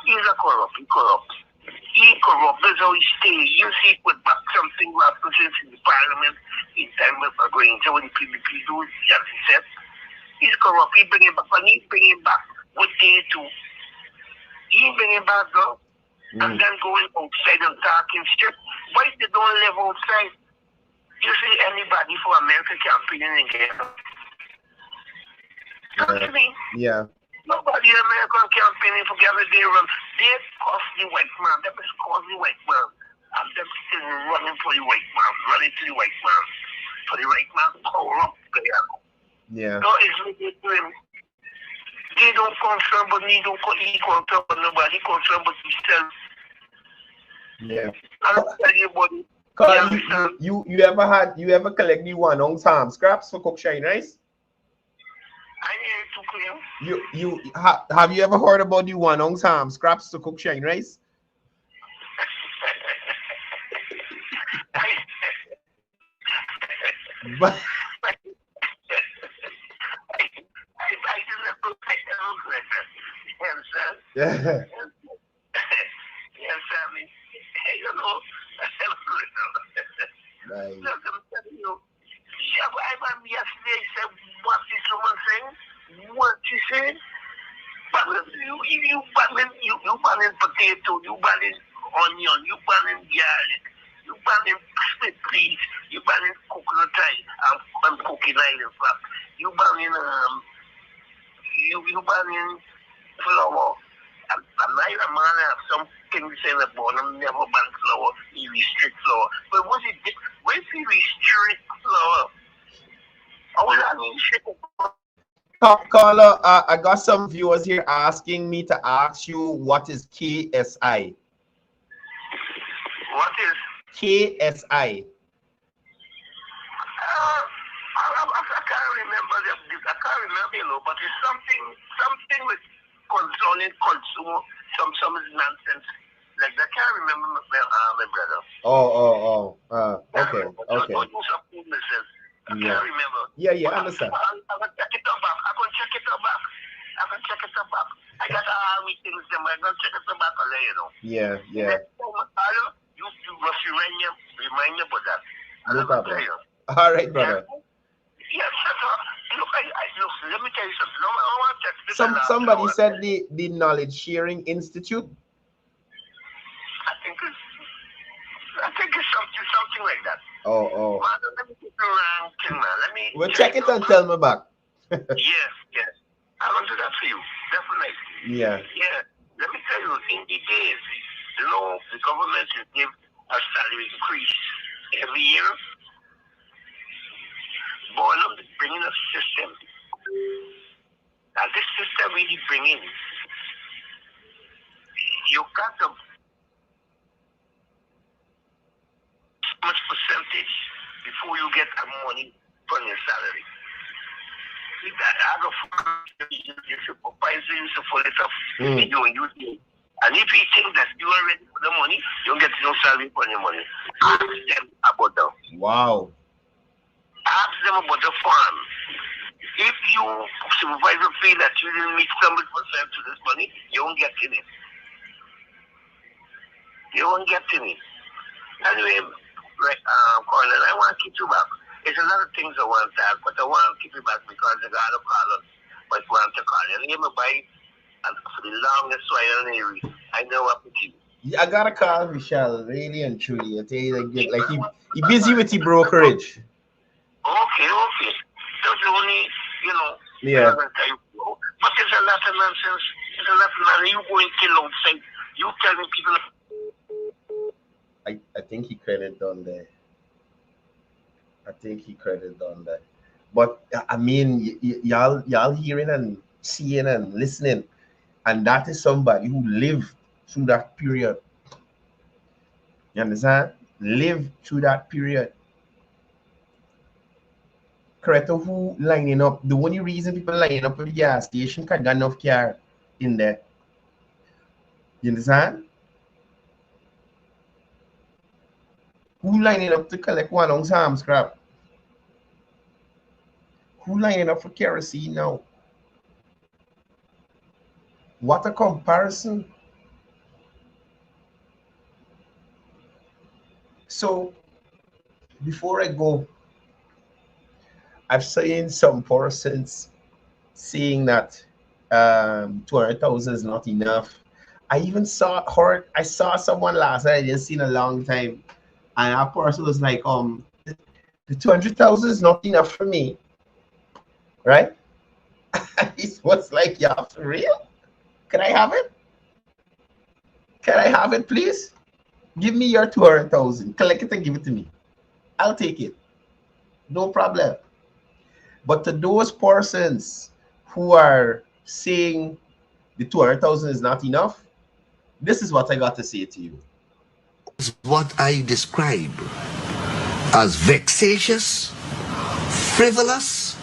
he's a corrupt. He corrupt. That's how he stay. You see, put back something what happens in the parliament in time of going. So when the PDP do, as he said, he's corrupt. He bring it back, and he bring it back what they do. He bring it back, though, and then going outside and talking shit. Why they don't live outside? You see anybody for America campaigning again? Trust me. Yeah. Nobody in American campaigning for every day run. They cost the white man. That is cost the white man. And them still running for the white man. Running to the white man. For the white man corrupt. Yeah. No, it's looking to him. They don't concern, but he don't concern, but nobody concern, but himself. Yeah. I'll tell you, buddy. You ever collect the 1 ounce ham scraps for cook shine rice? I need to clear. Have you ever heard about the 1 ounce ham scraps to cook shine rice? But yeah. Right. Look, I'm telling you. I remember yesterday said, what is someone saying? What she said? But you banning potato, you banning onion, you banning garlic, you banning split peas, you banning coconut and cooking oil, in fact. You banning you banning flour. And I have some things saying about them never ban flour, you restrict flour. But what's it? When you restrict flour, how will I mean shit? Caller, I got some viewers here asking me to ask you what is KSI. What is KSI? I can't remember I can't remember, you know, but it's something with concerning consumer, some nonsense. Like I can't remember my brother. Okay. I can't remember. Yeah, I understand. I'm gonna check it out back. I got all my things them. I'm gonna check it out back later, you know. Yeah. You must remind me about that. No problem. All right, brother. Yes, look, let me tell you something. I want to check this. Somebody said the Knowledge Sharing Institute. I think it's something like that. Oh. Man, let me get the wrong thing, man. Let me. Well, check it and tell me back. Yes. I will do that for you, definitely. Yeah. Let me tell you, in the days, the government will give a salary increase every year. Boredom is bringing a system. Now, this system really bringing, you got to much percentage before you get a money from your salary. You supervisor, you for it up. And if you think that you are ready for the money, you'll get no salary for your money. Ask them about that. Wow. Ask them about the farm. If you supervisor feel that you didn't meet 70% to this money, you won't get in it. Anyway, Cournell, I want to keep you back. There's a lot of things I want to add, but I want to keep you back because I got to call us. But I want to call you. Name a bite, and for the longest while, I know what to do. I gotta call Michelle, really and truly. I tell you, like he busy with the brokerage. Okay. That's the only, Yeah. But there's a lot of nonsense. There's a lot of nonsense. You go and kill outside. You tell me people. I think he credited on there. But I mean, y'all hearing and seeing and listening, and that is somebody who lived through that period. You understand? Lived through that period. Correct? Who lining up? The only reason people lining up at the gas station can got enough car in there. You understand? Who lining up to collect 1 ounce ham scrap? Who lining up for kerosene now? What a comparison. So, before I go, I've seen some persons saying that 200,000 is not enough. I saw someone last night I didn't see in a long time, and that person was like, the 200,000 is not enough for me, right? It was like, yeah, for real? Can I have it? Can I have it, please? Give me your 200,000. Collect it and give it to me. I'll take it. No problem. But to those persons who are saying the 200,000 is not enough, this is what I got to say to you. Is what I describe as vexatious, frivolous,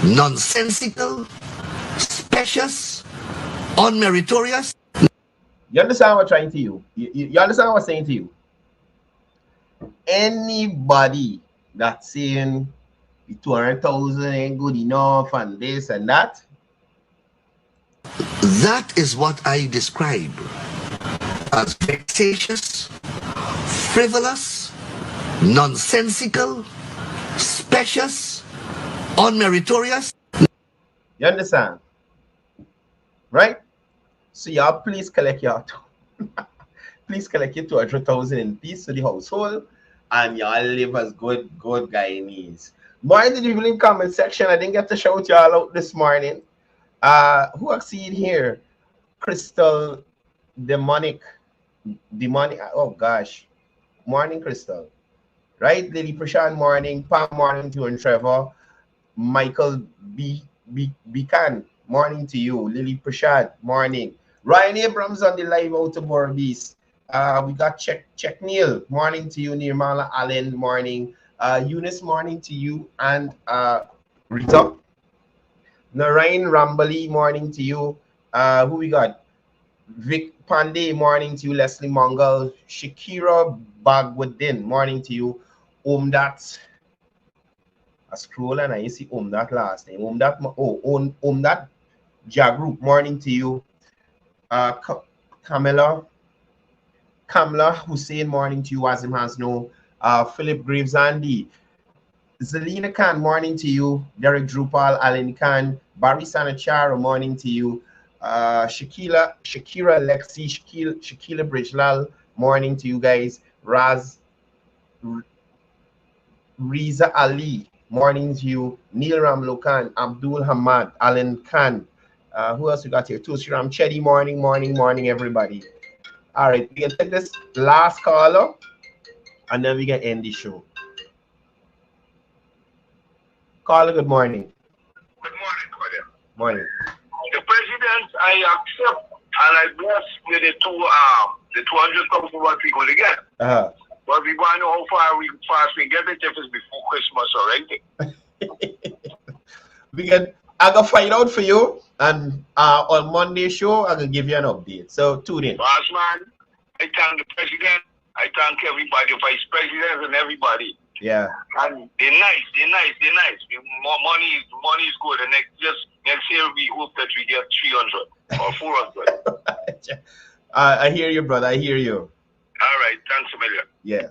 nonsensical, specious, unmeritorious. You understand what I'm trying to you? You understand what I'm saying to you? Anybody that's saying the 200,000 ain't good enough and this and that, that is what I describe as vexatious, frivolous, nonsensical, specious, unmeritorious. you understand? Right? So y'all please collect your please collect your 200,000 in peace to the household, and y'all live as good Guyanese. More in the evening comment section. I didn't get to shout y'all out this morning. Who I see here? Crystal demonic. Oh gosh. Morning, Crystal. Right? Lily Prashant, morning. Pam, morning to you, and Trevor. Michael Beacon, morning to you. Lily Prashant, morning. Ryan Abrams on the live out of Borbeast. We got Check Neil, morning to you. Nirmala Allen, morning. Eunice, morning to you. And Rita. Narayan Rambali, morning to you. Who we got? Vic Pandey, morning to you. Leslie Mongol. Shakira Bagwadin, morning to you. Omdat. I scroll and I see Omdat last name. Omdat Jagroup, morning to you. Kamala Hussein, morning to you. Wazim has no. Philip Graves Andy. Zelina Khan, morning to you. Derek Drupal, Alan Khan, Barry Sanachara, morning to you. Shakira Lexi, Shakila Bridgelal, morning to you guys. Riza Ali, morning to you. Neil Ramlo Khan, Abdul Hamad, Alan Khan. Who else we got here? Tushiram Chetty, morning, everybody. All right, we can take this last caller, and then we can end the show. Caller, good morning. Good morning, Courdel. Morning. The president, I accept and I bless with the 200,000 what we going to get. But we want to know how fast we get it if it's before Christmas already. I gonna find out for you, and on Monday show I gonna give you an update. So tune in. Boss man, I thank the president, I thank everybody, vice president and everybody. Yeah. And they're nice. Money is good. And next year we hope that we get 300 or 400. I hear you, brother. I hear you. All right. Thanks a million. Yeah.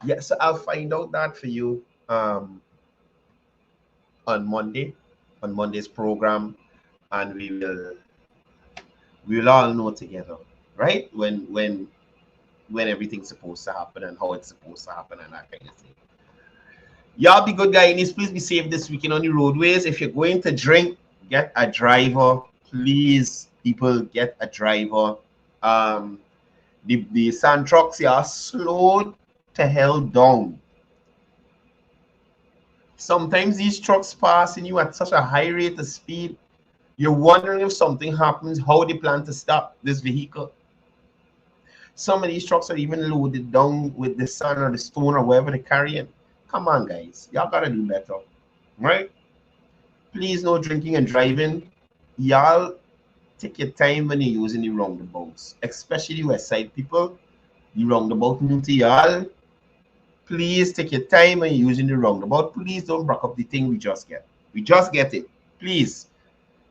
Yeah, so I'll find out that for you on Monday, on Monday's program, and we'll all know together, right? When everything's supposed to happen and how it's supposed to happen and that kind of thing. Y'all be good guys. Please be safe this weekend on the roadways. If you're going to drink, get a driver. Please, people, get a driver. Um, the sand trucks, yeah, slow to hell down. Sometimes these trucks passing you at such a high rate of speed, you're wondering if something happens, how they plan to stop this vehicle. Some of these trucks are even loaded down with the sand or the stone or whatever they're carrying. Come on, guys. Y'all gotta do better. Right? Please, no drinking and driving. Y'all take your time when you're using the roundabouts, especially the West Side people. The roundabout new to y'all. Please take your time when you're using the roundabout. Please don't break up the thing we just get. We just get it. Please.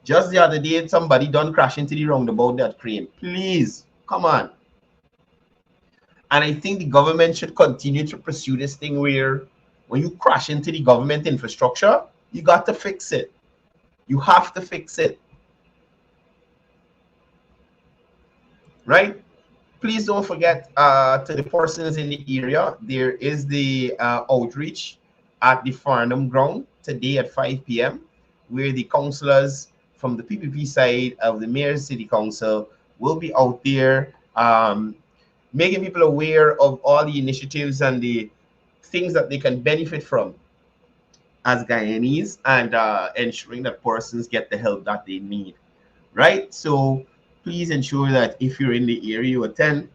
Just the other day, somebody done crash into the roundabout that crane. Please. Come on. And I think the government should continue to pursue this thing where when you crash into the government infrastructure, you got to fix it. You have to fix it. Right? Please don't forget to the persons in the area, there is the outreach at the Farnham ground today at 5 p.m. where the councillors from the PPP side of the Mayor's City Council will be out there making people aware of all the initiatives and the things that they can benefit from as Guyanese and ensuring that persons get the help that they need, right? So please ensure that if you're in the area, you attend.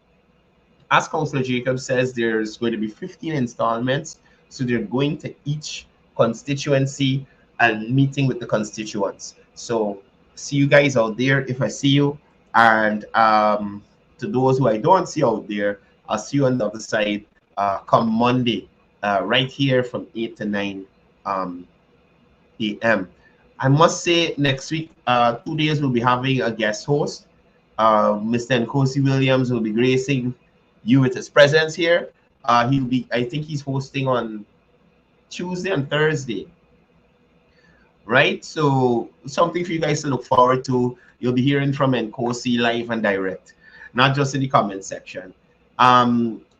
As Councillor Jacob says, there's going to be 15 installments. So they're going to each constituency and meeting with the constituents. So see you guys out there if I see you. And to those who I don't see out there, I'll see you on the other side come Monday, right here from 8 to 9 a.m. I must say next week, 2 days, we'll be having a guest host. Mr. Nkosi Williams will be gracing you with his presence here. He'll be, I think he's hosting on Tuesday and Thursday, right? So something for you guys to look forward to. You'll be hearing from Nkosi live and direct, not just in the comment section. I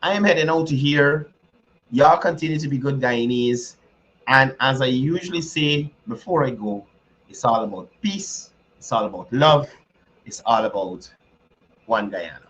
am heading out to here. Y'all continue to be good Guyanese. And as I usually say before I go, it's all about peace. It's all about love. It's all about one Guyana.